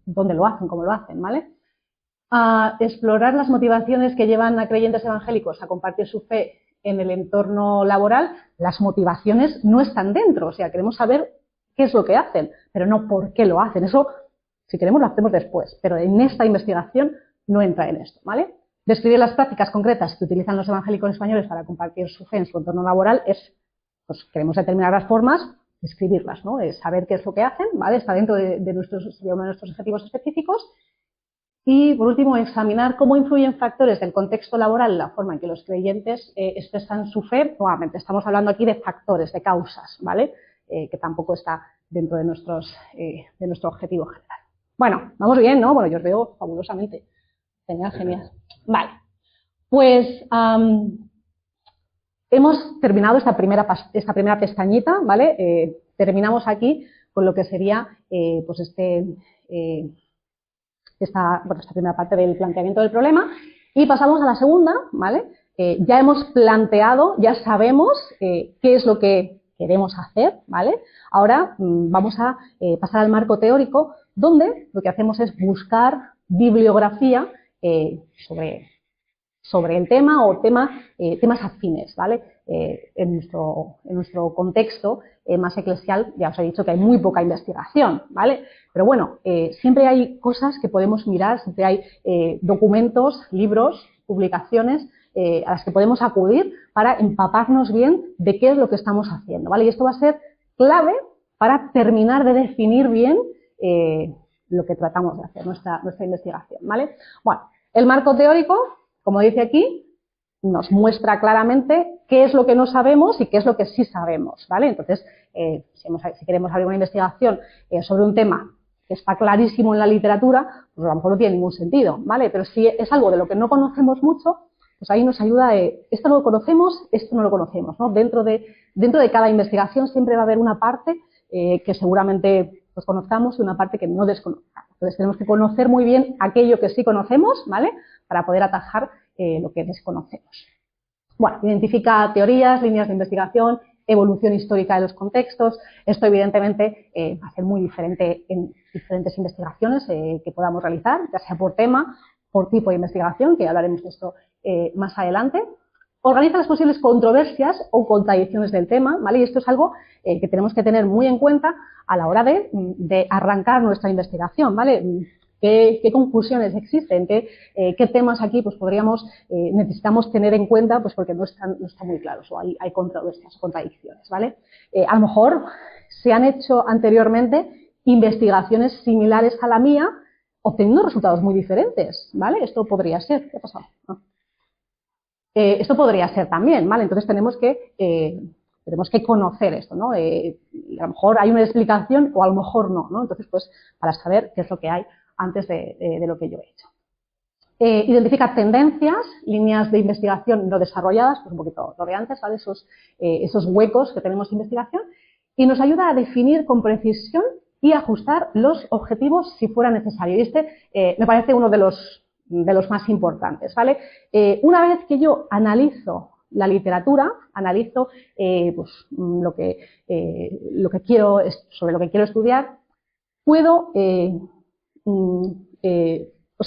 Speaker 1: dónde lo hacen, cómo lo hacen, ¿vale? A explorar las motivaciones que llevan a creyentes evangélicos a compartir su fe en el entorno laboral. Las motivaciones no están dentro, o sea, queremos saber qué es lo que hacen, pero no por qué lo hacen. Eso, si queremos, lo hacemos después, pero en esta investigación no entra en esto, ¿vale? Describir las prácticas concretas que utilizan los evangélicos españoles para compartir su fe en su entorno laboral es, pues queremos determinar las formas, describirlas, ¿no? Saber qué es lo que hacen, ¿vale? Está dentro de uno de nuestros objetivos específicos. Y, por último, examinar cómo influyen factores del contexto laboral en la forma en que los creyentes expresan su fe. Nuevamente, estamos hablando aquí de factores, de causas, ¿vale? Que tampoco está dentro de nuestro objetivo general. Bueno, vamos bien, ¿no? Bueno, yo os veo fabulosamente. Genial, genial. Vale, pues hemos terminado esta primera pestañita, ¿vale? Terminamos aquí con lo que sería pues esta primera parte del planteamiento del problema y pasamos a la segunda, ¿vale? Ya hemos planteado, ya sabemos qué es lo que queremos hacer, ¿vale? Ahora vamos a pasar al marco teórico, donde lo que hacemos es buscar bibliografía sobre el tema o temas afines, ¿vale? En nuestro contexto más eclesial, ya os he dicho que hay muy poca investigación, ¿vale? Pero bueno, siempre hay cosas que podemos mirar, siempre hay documentos, libros, publicaciones a las que podemos acudir para empaparnos bien de qué es lo que estamos haciendo, ¿vale? Y esto va a ser clave para terminar de definir bien lo que tratamos de hacer, nuestra investigación, ¿vale? Bueno, el marco teórico, como dice aquí, nos muestra claramente qué es lo que no sabemos y qué es lo que sí sabemos, ¿vale? Entonces, si queremos abrir una investigación sobre un tema que está clarísimo en la literatura, pues a lo mejor no tiene ningún sentido, ¿vale? Pero si es algo de lo que no conocemos mucho, pues ahí nos ayuda, esto lo conocemos, esto no lo conocemos, ¿no? Dentro de cada investigación siempre va a haber una parte que seguramente pues conozcamos y una parte que no desconozcamos. Entonces tenemos que conocer muy bien aquello que sí conocemos, ¿vale? Para poder atajar lo que desconocemos. Bueno, identifica teorías, líneas de investigación, evolución histórica de los contextos. Esto evidentemente va a ser muy diferente en diferentes investigaciones que podamos realizar, ya sea por tema, por tipo de investigación, que hablaremos de esto más adelante. Organiza las posibles controversias o contradicciones del tema, ¿vale? Y esto es algo que tenemos que tener muy en cuenta a la hora de arrancar nuestra investigación, ¿vale? ¿Qué conclusiones existen? ¿Qué temas aquí pues necesitamos tener en cuenta? Pues porque no están muy claros o hay controversias, contradicciones, ¿vale? A lo mejor se han hecho anteriormente investigaciones similares a la mía, obteniendo resultados muy diferentes, ¿vale? Esto podría ser. ¿Qué ha pasado? Esto podría ser también, ¿vale? Entonces tenemos que conocer esto, ¿no? A lo mejor hay una explicación o a lo mejor no, ¿no? Entonces, pues, para saber qué es lo que hay antes de lo que yo he hecho. Identifica tendencias, líneas de investigación no desarrolladas, pues un poquito lo de antes, ¿vale? Esos huecos que tenemos de investigación, y nos ayuda a definir con precisión y ajustar los objetivos si fuera necesario. Y me parece uno de los más importantes, ¿vale? Una vez que yo analizo la literatura, analizo pues, sobre lo que quiero estudiar, puedo,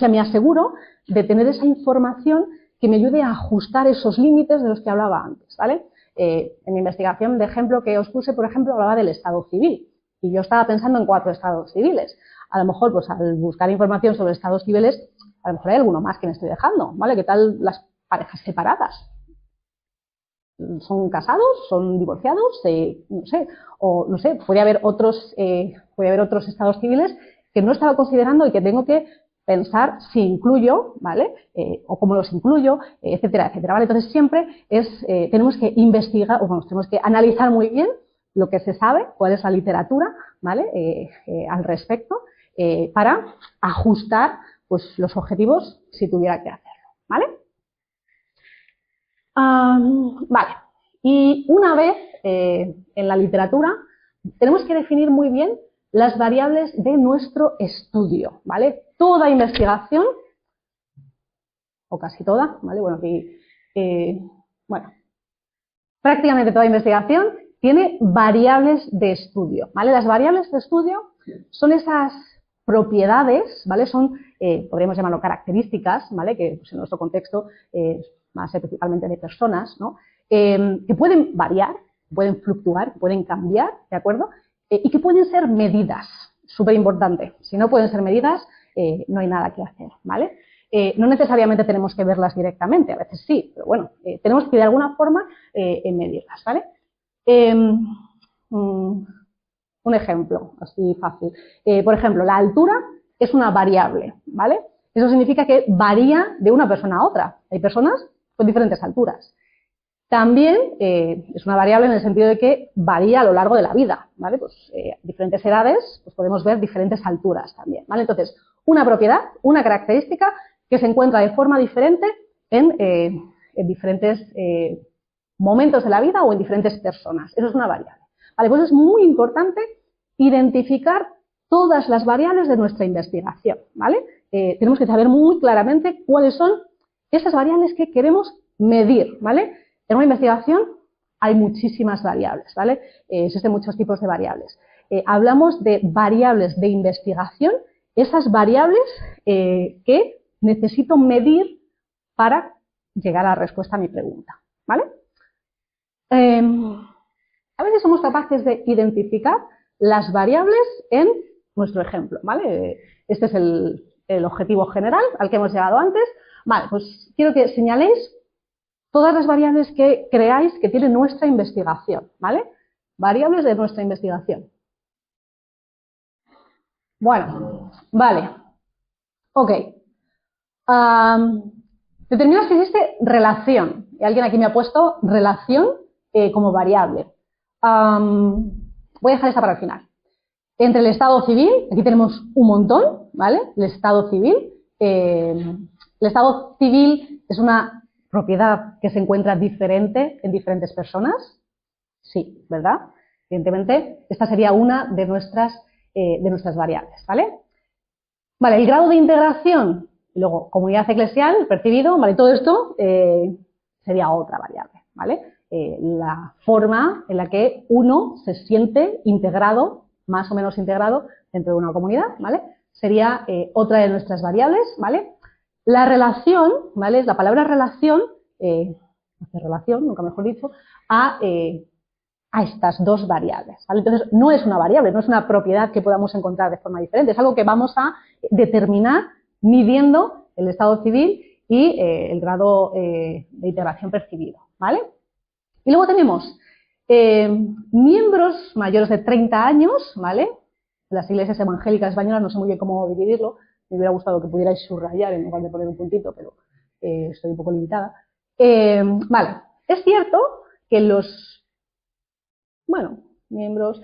Speaker 1: me aseguro de tener esa información que me ayude a ajustar esos límites de los que hablaba antes, ¿vale? En mi investigación de ejemplo que os puse, por ejemplo, hablaba del Estado civil y yo estaba pensando en 4 estados civiles. A lo mejor, pues al buscar información sobre estados civiles, a lo mejor hay alguno más que me estoy dejando, ¿vale? ¿Qué tal las parejas separadas? ¿Son casados? ¿Son divorciados? No sé. O, no sé, puede haber otros estados civiles que no estaba considerando y que tengo que pensar si incluyo, ¿vale? O cómo los incluyo, etcétera, etcétera, ¿vale? Entonces siempre tenemos que investigar, tenemos que analizar muy bien lo que se sabe, cuál es la literatura, ¿vale? Al respecto, para ajustar pues, los objetivos si tuviera que hacerlo, ¿vale? Vale, y una vez en la literatura tenemos que definir muy bien las variables de nuestro estudio, ¿vale? Toda investigación, o casi toda, ¿vale? Bueno, aquí, prácticamente toda investigación tiene variables de estudio, ¿vale? Las variables de estudio son esas propiedades, ¿vale? Son, podríamos llamarlo características, ¿vale? Que pues, en nuestro contexto más principalmente de personas, ¿no? Que pueden variar, pueden fluctuar, pueden cambiar, ¿de acuerdo? Y que pueden ser medidas, súper importante. Si no pueden ser medidas, no hay nada que hacer, ¿vale? No necesariamente tenemos que verlas directamente, a veces sí, pero bueno, tenemos que de alguna forma medirlas, ¿vale? Un ejemplo, así fácil. Por ejemplo, la altura es una variable, ¿vale? Eso significa que varía de una persona a otra. Hay personas con diferentes alturas. También es una variable en el sentido de que varía a lo largo de la vida, ¿vale? Pues diferentes edades, pues podemos ver diferentes alturas también, ¿vale? Entonces, una propiedad, una característica que se encuentra de forma diferente en diferentes momentos de la vida o en diferentes personas. Eso es una variable. Vale, pues es muy importante identificar todas las variables de nuestra investigación, ¿vale? Tenemos que saber muy claramente cuáles son esas variables que queremos medir, ¿vale? En una investigación hay muchísimas variables, ¿vale? Existen muchos tipos de variables. Hablamos de variables de investigación, esas variables que necesito medir para llegar a la respuesta a mi pregunta, ¿vale? A veces somos capaces de identificar las variables en nuestro ejemplo, ¿vale? Este es el objetivo general al que hemos llegado antes. Vale, pues quiero que señaléis todas las variables que creáis que tiene nuestra investigación, ¿vale? Variables de nuestra investigación. Bueno, vale. Ok. Determinaos que existe relación. Y alguien aquí me ha puesto relación como variable. Voy a dejar esta para el final. Entre el estado civil, aquí tenemos un montón, ¿vale? El estado civil. El estado civil es una propiedad que se encuentra diferente en diferentes personas. Sí, ¿verdad? Evidentemente, esta sería una de nuestras de nuestras variables, ¿vale? Vale, el grado de integración, y luego comunidad eclesial, percibido, ¿vale? Todo esto sería otra variable, ¿vale? La forma en la que uno se siente integrado, más o menos integrado, dentro de una comunidad, ¿vale? Sería otra de nuestras variables, ¿vale? La relación, ¿vale? La palabra relación, hace relación, nunca mejor dicho, a estas dos variables, ¿vale? Entonces, no es una variable, no es una propiedad que podamos encontrar de forma diferente, es algo que vamos a determinar midiendo el estado civil y el grado de integración percibido, ¿vale? Y luego tenemos miembros mayores de 30 años, ¿vale? Las iglesias evangélicas españolas, no sé muy bien cómo dividirlo, me hubiera gustado que pudierais subrayar en lugar de poner un puntito, pero estoy un poco limitada. Vale, es cierto que los, bueno, miembros,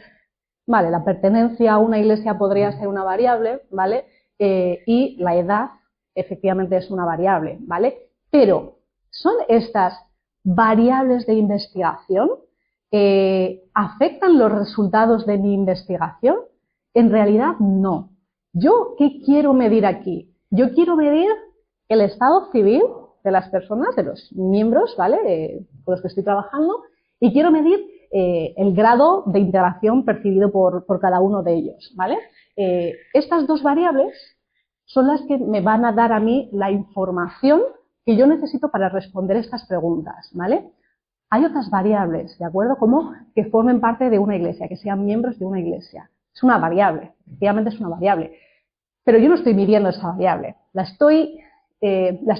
Speaker 1: vale, la pertenencia a una iglesia podría ser una variable, ¿vale? Y la edad, efectivamente, es una variable, ¿vale? Pero, ¿son estas variables de investigación? ¿Afectan los resultados de mi investigación? En realidad, no. ¿Yo qué quiero medir aquí? Yo quiero medir el estado civil de las personas, de los miembros, ¿vale? Con los que estoy trabajando, y quiero medir el grado de integración percibido por cada uno de ellos, ¿vale? Estas dos variables son las que me van a dar a mí la información que yo necesito para responder estas preguntas, ¿vale? Hay otras variables, ¿de acuerdo? Como que formen parte de una iglesia, que sean miembros de una iglesia. Es una variable, efectivamente es una variable. Pero yo no estoy midiendo esa variable. La estoy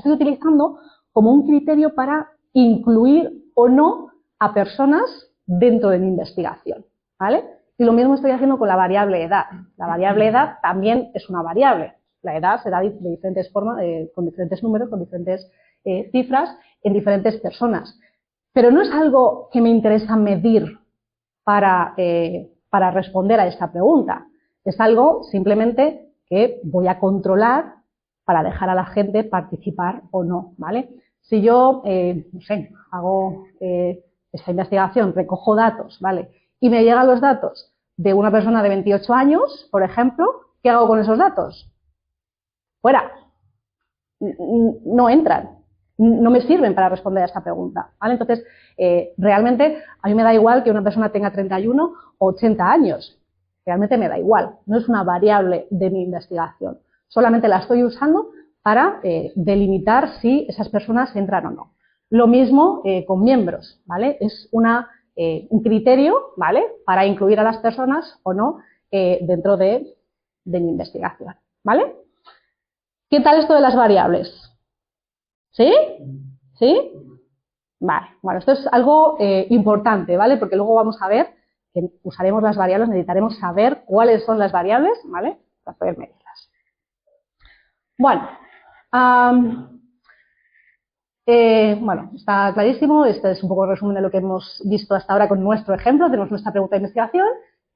Speaker 1: utilizando como un criterio para incluir o no a personas dentro de mi investigación, ¿vale? Y lo mismo estoy haciendo con la variable edad. La variable edad también es una variable. La edad se da de diferentes formas, con diferentes números, con diferentes cifras, en diferentes personas. Pero no es algo que me interesa medir para responder a esta pregunta. Es algo simplemente que voy a controlar para dejar a la gente participar o no, ¿vale? Si yo, no sé, hago esta investigación, recojo datos, ¿vale? Y me llegan los datos de una persona de 28 años, por ejemplo, ¿qué hago con esos datos? Fuera. No entran. No me sirven para responder a esta pregunta, ¿vale? Entonces, realmente a mí me da igual que una persona tenga 31 o 80 años. Realmente me da igual. No es una variable de mi investigación. Solamente la estoy usando para delimitar si esas personas entran o no. Lo mismo con miembros, ¿vale? Es un criterio, ¿vale? Para incluir a las personas o no dentro de mi investigación, ¿vale? ¿Qué tal esto de las variables? ¿Sí? ¿Sí? Vale, bueno, esto es algo importante, ¿vale? Porque luego vamos a ver que usaremos las variables, necesitaremos saber cuáles son las variables, ¿vale? Para poder medirlas. Bueno, bueno, está clarísimo, este es un poco el resumen de lo que hemos visto hasta ahora con nuestro ejemplo, tenemos nuestra pregunta de investigación,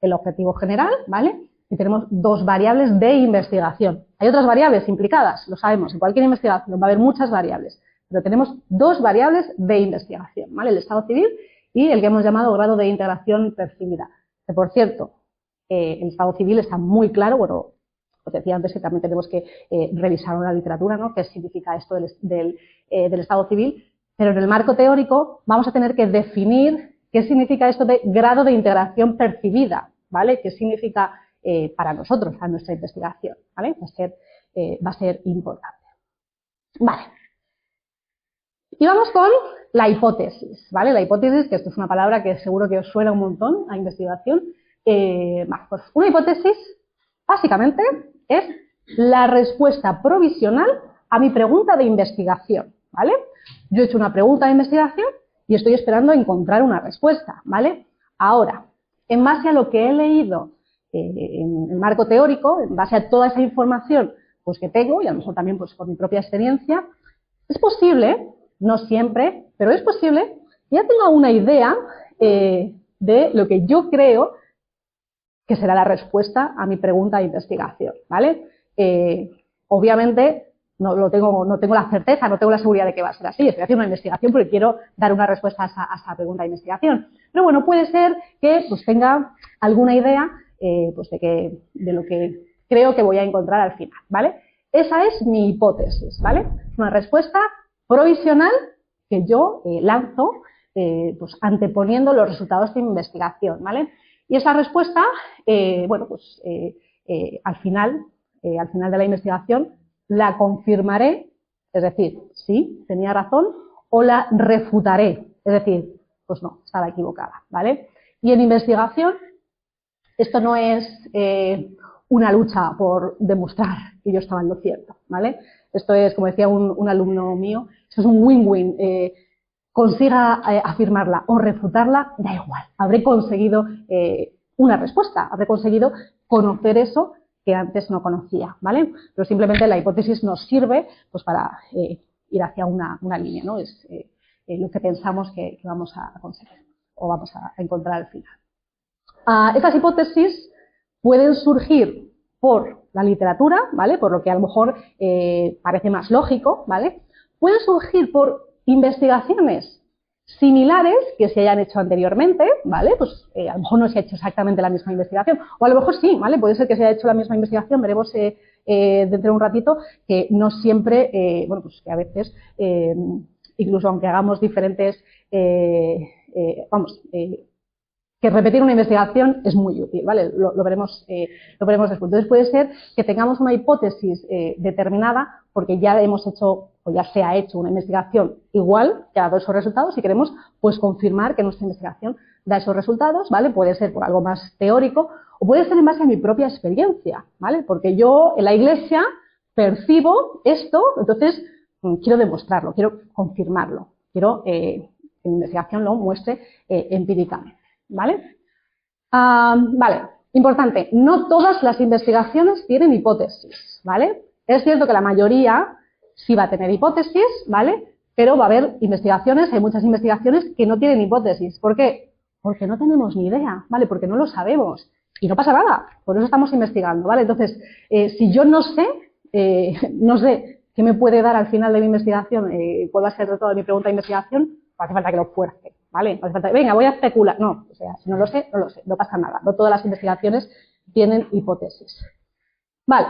Speaker 1: el objetivo general, ¿vale? Y tenemos dos variables de investigación. Hay otras variables implicadas, lo sabemos, en cualquier investigación va a haber muchas variables, pero tenemos dos variables de investigación, ¿vale? El estado civil y el que hemos llamado grado de integración percibida. Que, por cierto, el estado civil está muy claro, bueno, os decía antes que también tenemos que revisar una literatura, ¿no? ¿Qué significa esto del estado civil? Pero en el marco teórico vamos a tener que definir qué significa esto de grado de integración percibida, ¿vale? ¿Qué significa para nosotros, a nuestra investigación, ¿vale? Va a ser importante. Vale. Y vamos con la hipótesis, ¿vale? La hipótesis, que esto es una palabra que seguro que os suena un montón a investigación. Pues una hipótesis, básicamente, es la respuesta provisional a mi pregunta de investigación, ¿vale? Yo he hecho una pregunta de investigación y estoy esperando encontrar una respuesta, ¿vale? Ahora, en base a lo que he leído en el marco teórico, en base a toda esa información pues, que tengo, y a lo mejor también pues, por mi propia experiencia, es posible, no siempre, pero es posible que ya tenga una idea de lo que yo creo que será la respuesta a mi pregunta de investigación, ¿vale? Obviamente no tengo la certeza, no tengo la seguridad de que va a ser así. Estoy haciendo una investigación porque quiero dar una respuesta a esa pregunta de investigación. Pero bueno, puede ser que pues, tenga alguna idea pues de lo que creo que voy a encontrar al final, ¿vale? Esa es mi hipótesis, ¿vale? Es una respuesta provisional que yo lanzo pues anteponiendo los resultados de mi investigación, ¿vale? Y esa respuesta, bueno, pues al final de la investigación la confirmaré, es decir, sí, tenía razón, o la refutaré, es decir, pues no, estaba equivocada, ¿vale? Y en investigación, esto no es una lucha por demostrar que yo estaba en lo cierto, ¿vale? Esto es, como decía un alumno mío, esto es un win-win. Consiga afirmarla o refutarla, da igual. Habré conseguido una respuesta, habré conseguido conocer eso que antes no conocía, ¿vale? Pero simplemente la hipótesis nos sirve pues para ir hacia una línea, ¿no? Es lo que pensamos que vamos a conseguir o vamos a encontrar al final. Estas hipótesis pueden surgir por la literatura, ¿vale? Por lo que a lo mejor parece más lógico, ¿vale? Pueden surgir por investigaciones similares que se hayan hecho anteriormente, ¿vale? Pues a lo mejor no se ha hecho exactamente la misma investigación, o a lo mejor sí, ¿vale? Puede ser que se haya hecho la misma investigación, veremos dentro de un ratito que no siempre, bueno, pues que a veces, incluso aunque hagamos diferentes, que repetir una investigación es muy útil, ¿vale? Lo veremos después. Entonces puede ser que tengamos una hipótesis determinada porque ya hemos hecho o ya se ha hecho una investigación igual que ha dado esos resultados y queremos pues confirmar que nuestra investigación da esos resultados, ¿vale? Puede ser por algo más teórico o puede ser en base a mi propia experiencia, ¿vale? Porque yo en la iglesia percibo esto, entonces quiero demostrarlo, quiero confirmarlo, quiero que mi investigación lo muestre empíricamente. ¿Vale? Vale, importante, no todas las investigaciones tienen hipótesis, ¿vale? Es cierto que la mayoría sí va a tener hipótesis, ¿vale? Pero va a haber investigaciones, hay muchas investigaciones que no tienen hipótesis. ¿Por qué? Porque no tenemos ni idea, ¿vale? Porque no lo sabemos. Y no pasa nada, por eso estamos investigando, ¿vale? Entonces, si yo no sé qué me puede dar al final de mi investigación, cuál va a ser el resultado de mi pregunta de investigación, no hace falta que lo fuerce, ¿vale? No hace falta, venga, voy a especular. No, o sea, si no lo sé, no lo sé, no pasa nada. No todas las investigaciones tienen hipótesis. Vale.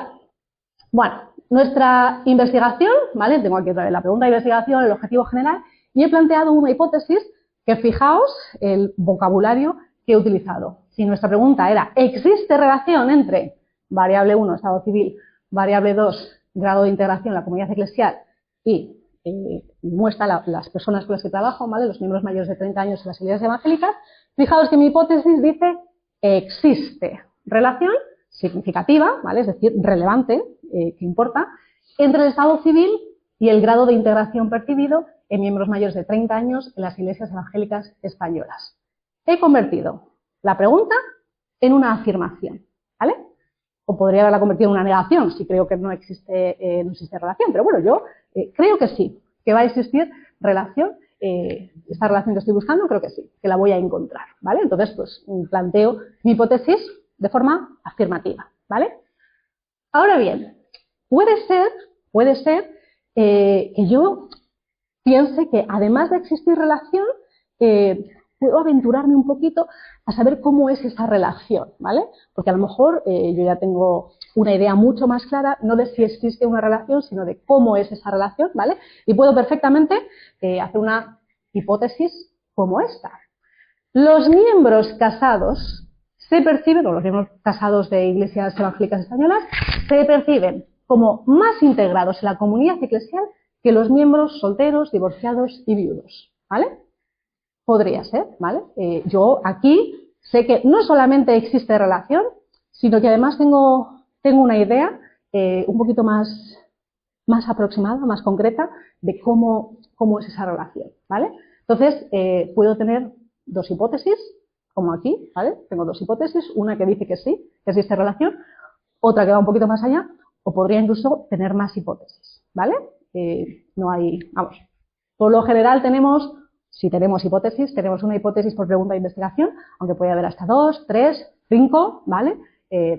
Speaker 1: Bueno, nuestra investigación, ¿vale? Tengo aquí otra vez la pregunta de investigación, el objetivo general, y he planteado una hipótesis que fijaos el vocabulario que he utilizado. Si nuestra pregunta era, ¿existe relación entre variable 1, estado civil, variable 2, grado de integración en la comunidad eclesial y muestra las personas con las que trabajo, ¿vale? Los miembros mayores de 30 años en las iglesias evangélicas? Fijaos que mi hipótesis dice, existe relación significativa, ¿vale? Es decir, relevante, que importa, entre el estado civil y el grado de integración percibido en miembros mayores de 30 años en las iglesias evangélicas españolas. He convertido la pregunta en una afirmación, ¿vale? O podría haberla convertido en una negación si creo que no existe relación, pero bueno, yo creo que sí, que va a existir relación, esta relación que estoy buscando creo que sí, que la voy a encontrar, ¿vale? Entonces, pues planteo mi hipótesis de forma afirmativa, ¿vale? Ahora bien, puede ser que yo piense que además de existir relación, puedo aventurarme un poquito a saber cómo es esa relación, ¿vale? Porque a lo mejor yo ya tengo una idea mucho más clara, no de si existe una relación, sino de cómo es esa relación, ¿vale? Y puedo perfectamente hacer una hipótesis como esta. Los miembros casados se perciben, o los miembros casados de iglesias evangélicas españolas, se perciben como más integrados en la comunidad eclesial que los miembros solteros, divorciados y viudos, ¿vale? Podría ser, ¿vale? Yo aquí sé que no solamente existe relación, sino que además tengo una idea un poquito más aproximada, más concreta, de cómo es esa relación, ¿vale? Entonces, puedo tener dos hipótesis, como aquí, ¿vale? Tengo dos hipótesis, una que dice que sí, que existe relación, otra que va un poquito más allá, o podría incluso tener más hipótesis, ¿vale? No hay, vamos, por lo general si tenemos hipótesis, tenemos una hipótesis por pregunta de investigación, aunque puede haber hasta 2, 3, 5, ¿vale?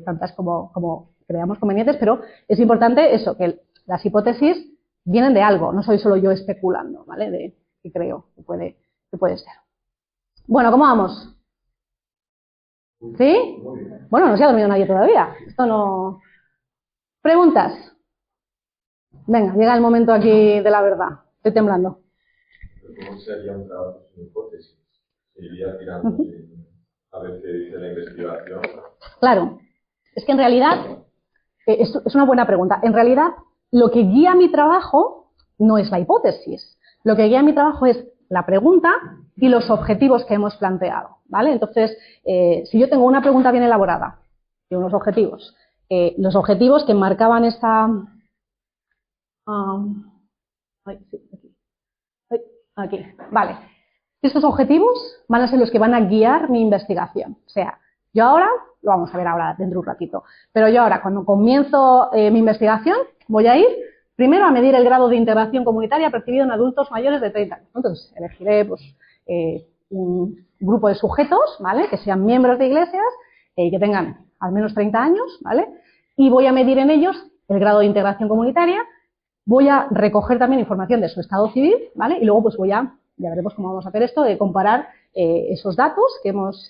Speaker 1: Tantas como creamos convenientes, pero es importante eso, que las hipótesis vienen de algo, no soy solo yo especulando, ¿vale? De que creo que puede ser. Bueno, ¿cómo vamos? ¿Sí? Bueno, no se ha dormido nadie todavía. Esto no... ¿Preguntas? Venga, llega el momento aquí de la verdad. Estoy temblando.
Speaker 2: ¿Cómo se haría un trabajo sin hipótesis? Se iría tirando a ver qué dice la investigación.
Speaker 1: Claro, es que en realidad, es una buena pregunta. En realidad, lo que guía mi trabajo no es la hipótesis. Lo que guía mi trabajo es la pregunta y los objetivos que hemos planteado, ¿vale? Entonces, si yo tengo una pregunta bien elaborada y unos objetivos, los objetivos que marcaban esta... aquí, vale. Estos objetivos van a ser los que van a guiar mi investigación. O sea, yo ahora, lo vamos a ver ahora dentro de un ratito, pero yo ahora cuando comienzo mi investigación voy a ir primero a medir el grado de integración comunitaria percibido en adultos mayores de 30 años. Entonces elegiré pues, un grupo de sujetos, ¿vale? Que sean miembros de iglesias y que tengan al menos 30 años, ¿vale? Y voy a medir en ellos el grado de integración comunitaria. Voy a recoger también información de su estado civil, ¿vale? Y luego pues ya veremos cómo vamos a hacer esto, de comparar esos datos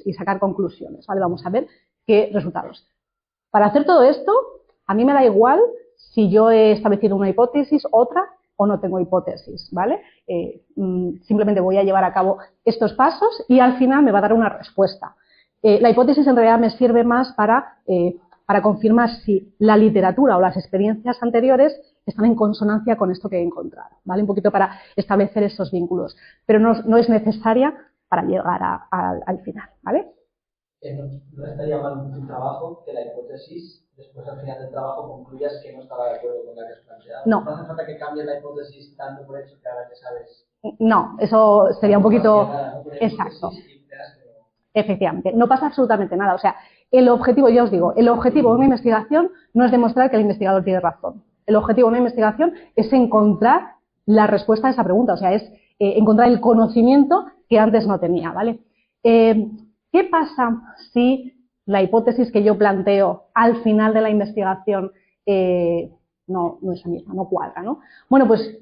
Speaker 1: y sacar conclusiones, ¿vale? Vamos a ver qué resultados. Para hacer todo esto, a mí me da igual si yo he establecido una hipótesis, otra, o no tengo hipótesis, ¿vale? Simplemente voy a llevar a cabo estos pasos y al final me va a dar una respuesta. La hipótesis en realidad me sirve más para confirmar si la literatura o las experiencias anteriores están en consonancia con esto que he encontrado, ¿vale? Un poquito para establecer esos vínculos, pero no es necesaria para llegar al final, ¿vale?
Speaker 3: No estaría mal tu trabajo que la hipótesis, después al final del trabajo, concluyas que no estaba de acuerdo con la que has planteado.
Speaker 1: No.
Speaker 3: No hace falta que cambies la hipótesis dando por hecho que ahora que sabes.
Speaker 1: No, eso sería un poquito...
Speaker 3: Nada, ¿no?
Speaker 1: Exacto. Efectivamente, no pasa absolutamente nada. O sea, el objetivo, ya os digo, el objetivo de una investigación no es demostrar que el investigador tiene razón. El objetivo de una investigación es encontrar la respuesta a esa pregunta, o sea, es encontrar el conocimiento que antes no tenía, ¿vale? ¿Qué pasa si la hipótesis que yo planteo al final de la investigación no es la misma, no cuadra, ¿no? Bueno, pues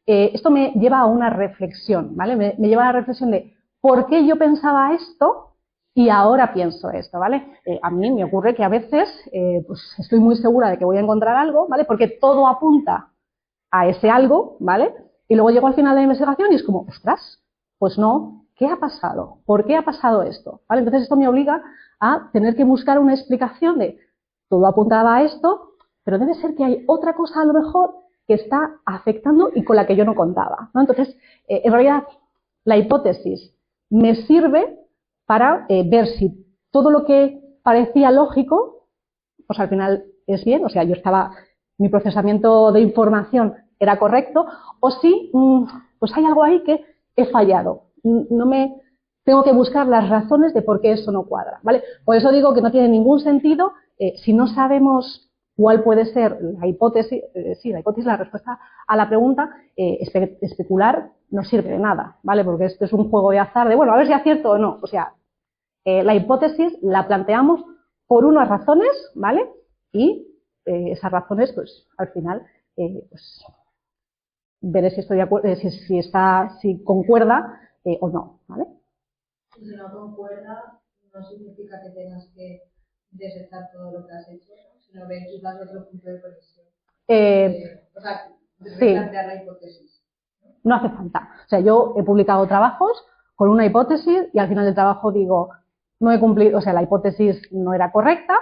Speaker 1: esto me lleva a una reflexión, ¿vale? Me lleva a la reflexión de por qué yo pensaba esto y ahora pienso esto, ¿vale? A mí me ocurre que a veces pues estoy muy segura de que voy a encontrar algo, ¿vale? Porque todo apunta a ese algo, ¿vale? Y luego llego al final de la investigación y es como, ostras, pues no, ¿qué ha pasado? ¿Por qué ha pasado esto? ¿Vale? Entonces esto me obliga a tener que buscar una explicación de todo apuntaba a esto, pero debe ser que hay otra cosa a lo mejor que está afectando y con la que yo no contaba, ¿no? Entonces, en realidad, la hipótesis me sirve para ver si todo lo que parecía lógico, pues al final es bien, o sea, mi procesamiento de información era correcto, o si pues hay algo ahí que he fallado. Tengo que buscar las razones de por qué eso no cuadra, ¿vale? Por eso digo que no tiene ningún sentido si no sabemos cuál puede ser la hipótesis, la respuesta a la pregunta, especular no sirve de nada, ¿vale? Porque esto es un juego de azar de, bueno, a ver si acierto o no. O sea, la hipótesis la planteamos por unas razones, ¿vale? Y esas razones, pues, al final, pues, veré si estoy de acuerdo, si concuerda o no, ¿vale?
Speaker 4: Y si no concuerda, no significa que tengas que desechar todo lo que has hecho, ¿no? Sino ver quizás otro punto de conexión. O sea, replantear la hipótesis.
Speaker 1: No hace falta. O sea, yo he publicado trabajos con una hipótesis y al final del trabajo digo, no he cumplido, o sea, la hipótesis no era correcta,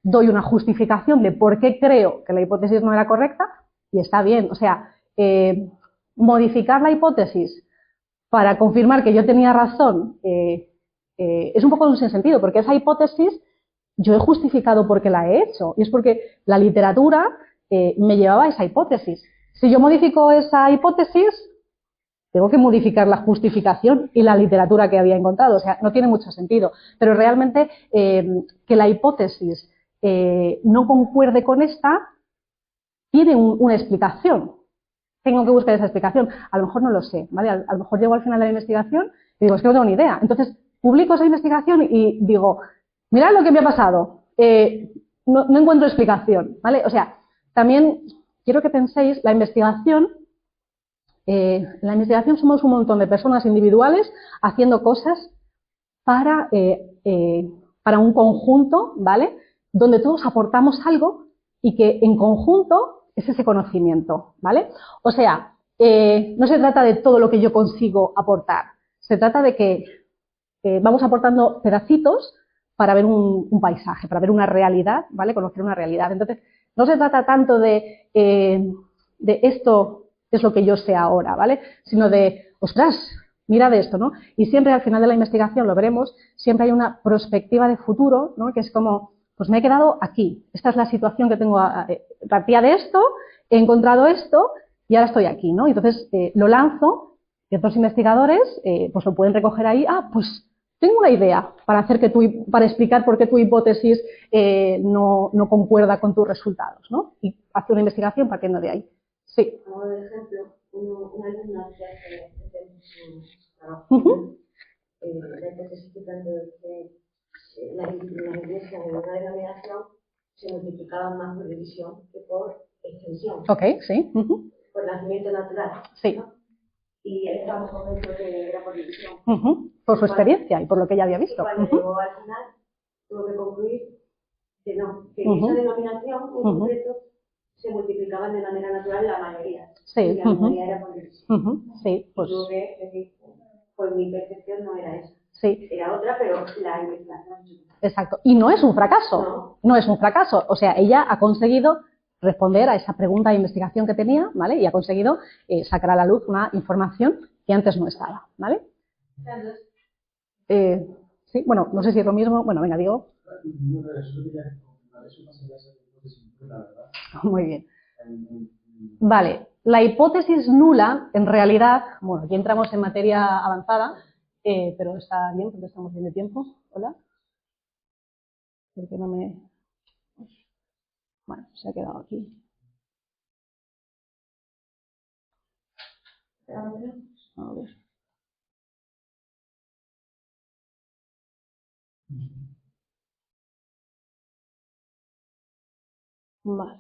Speaker 1: doy una justificación de por qué creo que la hipótesis no era correcta y está bien. O sea, modificar la hipótesis para confirmar que yo tenía razón es un poco un sinsentido, porque esa hipótesis yo he justificado por qué la he hecho, y es porque la literatura me llevaba a esa hipótesis. Si yo modifico esa hipótesis, tengo que modificar la justificación y la literatura que había encontrado, o sea, no tiene mucho sentido. Pero realmente que la hipótesis no concuerde con esta tiene una explicación. Tengo que buscar esa explicación. A lo mejor no lo sé, ¿vale? A lo mejor llego al final de la investigación y digo, es que no tengo ni idea. Entonces, publico esa investigación y digo, mirad lo que me ha pasado. No encuentro explicación, ¿vale? O sea, también quiero que penséis, la investigación somos un montón de personas individuales haciendo cosas para un conjunto, ¿vale? Donde todos aportamos algo y que en conjunto es ese conocimiento, ¿vale? O sea, no se trata de todo lo que yo consigo aportar, se trata de que vamos aportando pedacitos para ver un paisaje, para ver una realidad, ¿vale? Conocer una realidad. Entonces, no se trata tanto de esto es lo que yo sé ahora, ¿vale? Sino de, ostras, mira de esto, ¿no? Y siempre al final de la investigación, lo veremos, siempre hay una perspectiva de futuro, ¿no? Que es como, pues me he quedado aquí, esta es la situación que tengo, partía de esto, he encontrado esto y ahora estoy aquí, ¿no? Entonces lo lanzo y otros investigadores pues lo pueden recoger ahí, pues tengo una idea para explicar por qué tu hipótesis no concuerda con tus resultados, ¿no? Y hacer una investigación partiendo de ahí. Sí.
Speaker 5: Como de ejemplo, una alumna que hace su trabajo, la hipótesis que planteó que las iglesias de una denominación se multiplicaban más por división que por extensión.
Speaker 1: Ok, sí.
Speaker 5: Por nacimiento natural.
Speaker 1: Sí.
Speaker 5: ¿No? Y él estaba convencido que era por división.
Speaker 1: Por su experiencia y por lo que ella había visto.
Speaker 5: Y cuando llegó al final, tuvo que concluir que no, que en esa denominación en concreto se multiplicaban de manera natural la mayoría.
Speaker 1: Sí.
Speaker 5: Y la mayoría era por división.
Speaker 1: Sí, pues.
Speaker 5: Y tuvo que decir, pues mi percepción no era esa.
Speaker 1: Sí.
Speaker 5: Era otra, pero la investigación.
Speaker 1: Exacto. Y no es un fracaso. No es un fracaso. O sea, ella ha conseguido responder a esa pregunta de investigación que tenía, ¿vale? Y ha conseguido sacar a la luz una información que antes no estaba, ¿vale? Sí, bueno, no sé si es lo mismo. Bueno, venga, digo. Muy bien. Vale, la hipótesis nula, en realidad, bueno, aquí entramos en materia avanzada, pero está bien porque estamos bien de tiempo. Hola. ¿Por qué no me...? Bueno, se ha quedado aquí. A ver. Vale.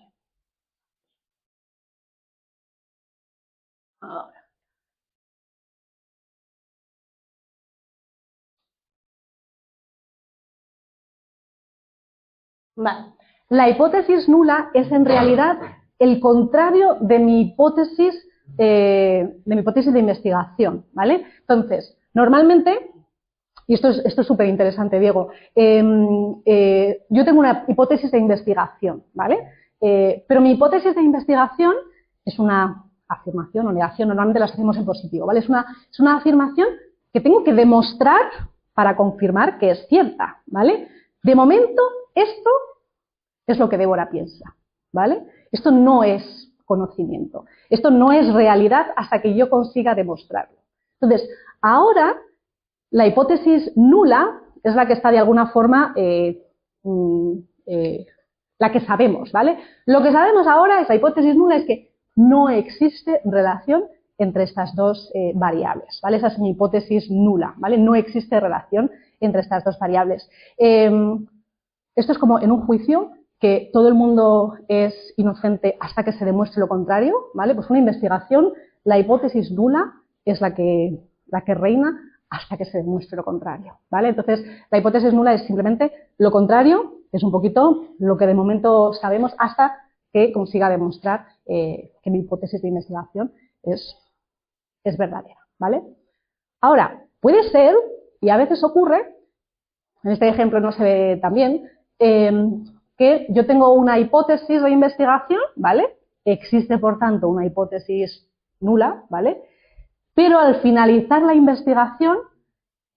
Speaker 1: Ahora. Vale. La hipótesis nula es en realidad el contrario de mi hipótesis de investigación, ¿vale? Entonces, normalmente, y esto es súper interesante, Diego, yo tengo una hipótesis de investigación, ¿vale? Pero mi hipótesis de investigación es una afirmación o negación, normalmente las hacemos en positivo, ¿vale? Es una afirmación que tengo que demostrar para confirmar que es cierta, ¿vale? De momento, esto es lo que Débora piensa, ¿vale? Esto no es conocimiento, esto no es realidad hasta que yo consiga demostrarlo. Entonces, ahora, la hipótesis nula es la que está de alguna forma, la que sabemos, ¿vale? Lo que sabemos ahora, esa hipótesis nula, es que no existe relación entre estas dos variables, ¿vale? Esa es mi hipótesis nula, ¿vale? No existe relación entre estas dos variables. Esto es como en un juicio, que todo el mundo es inocente hasta que se demuestre lo contrario, ¿vale? Pues una investigación, la hipótesis nula es la que reina hasta que se demuestre lo contrario, ¿vale? Entonces, la hipótesis nula es simplemente lo contrario, es un poquito lo que de momento sabemos hasta que consiga demostrar que mi hipótesis de investigación es verdadera, ¿vale? Ahora, puede ser, y a veces ocurre, en este ejemplo no se ve tan bien, que yo tengo una hipótesis de investigación, ¿vale? Existe, por tanto, una hipótesis nula, ¿vale? Pero al finalizar la investigación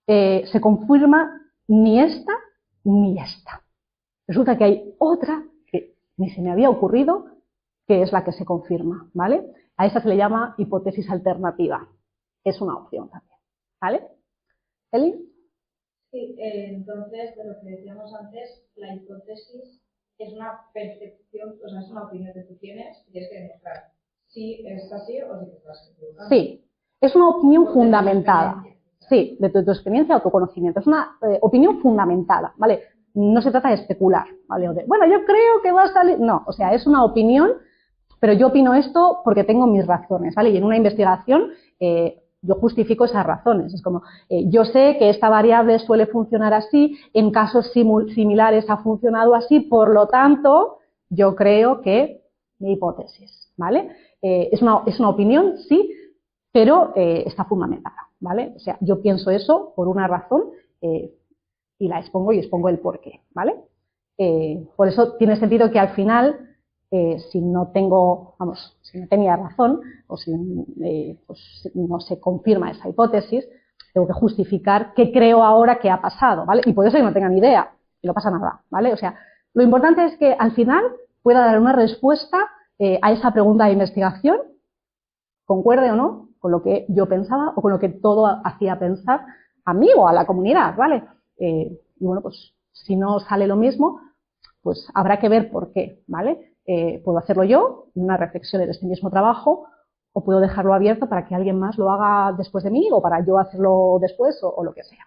Speaker 1: se confirma ni esta ni esta. Resulta que hay otra que ni se me había ocurrido, que es la que se confirma, ¿vale? A esa se le llama hipótesis alternativa. Es una opción también, ¿vale? ¿Eli?
Speaker 4: Sí, entonces, de lo que decíamos antes, la hipótesis es una percepción, o sea, es una opinión que tú tienes y tienes que demostrar si es así o si te estás equivocando.
Speaker 1: Sí, es una opinión fundamentada. Sí, de tu experiencia o tu conocimiento. Es una opinión fundamentada, ¿vale? No se trata de especular, ¿vale? O de, bueno, yo creo que va a salir... No, o sea, es una opinión, pero yo opino esto porque tengo mis razones, ¿vale? Y en una investigación yo justifico esas razones. Es como, yo sé que esta variable suele funcionar así, en casos similares ha funcionado así, por lo tanto, yo creo que mi hipótesis, ¿vale? Es una opinión, sí, pero está fundamentada, ¿vale? O sea, yo pienso eso por una razón y la expongo y expongo el porqué, ¿vale? Por eso tiene sentido que al final, si no tenía razón o si pues no se confirma esa hipótesis, tengo que justificar qué creo ahora que ha pasado, ¿vale? Y puede ser que no tenga ni idea, y no pasa nada, ¿vale? O sea, lo importante es que al final pueda dar una respuesta a esa pregunta de investigación, concuerde o no con lo que yo pensaba o con lo que todo hacía pensar a mí o a la comunidad, ¿vale? Y bueno, pues si no sale lo mismo, pues habrá que ver por qué, ¿vale? Puedo hacerlo yo, una reflexión de este mismo trabajo, o puedo dejarlo abierto para que alguien más lo haga después de mí o para yo hacerlo después o lo que sea.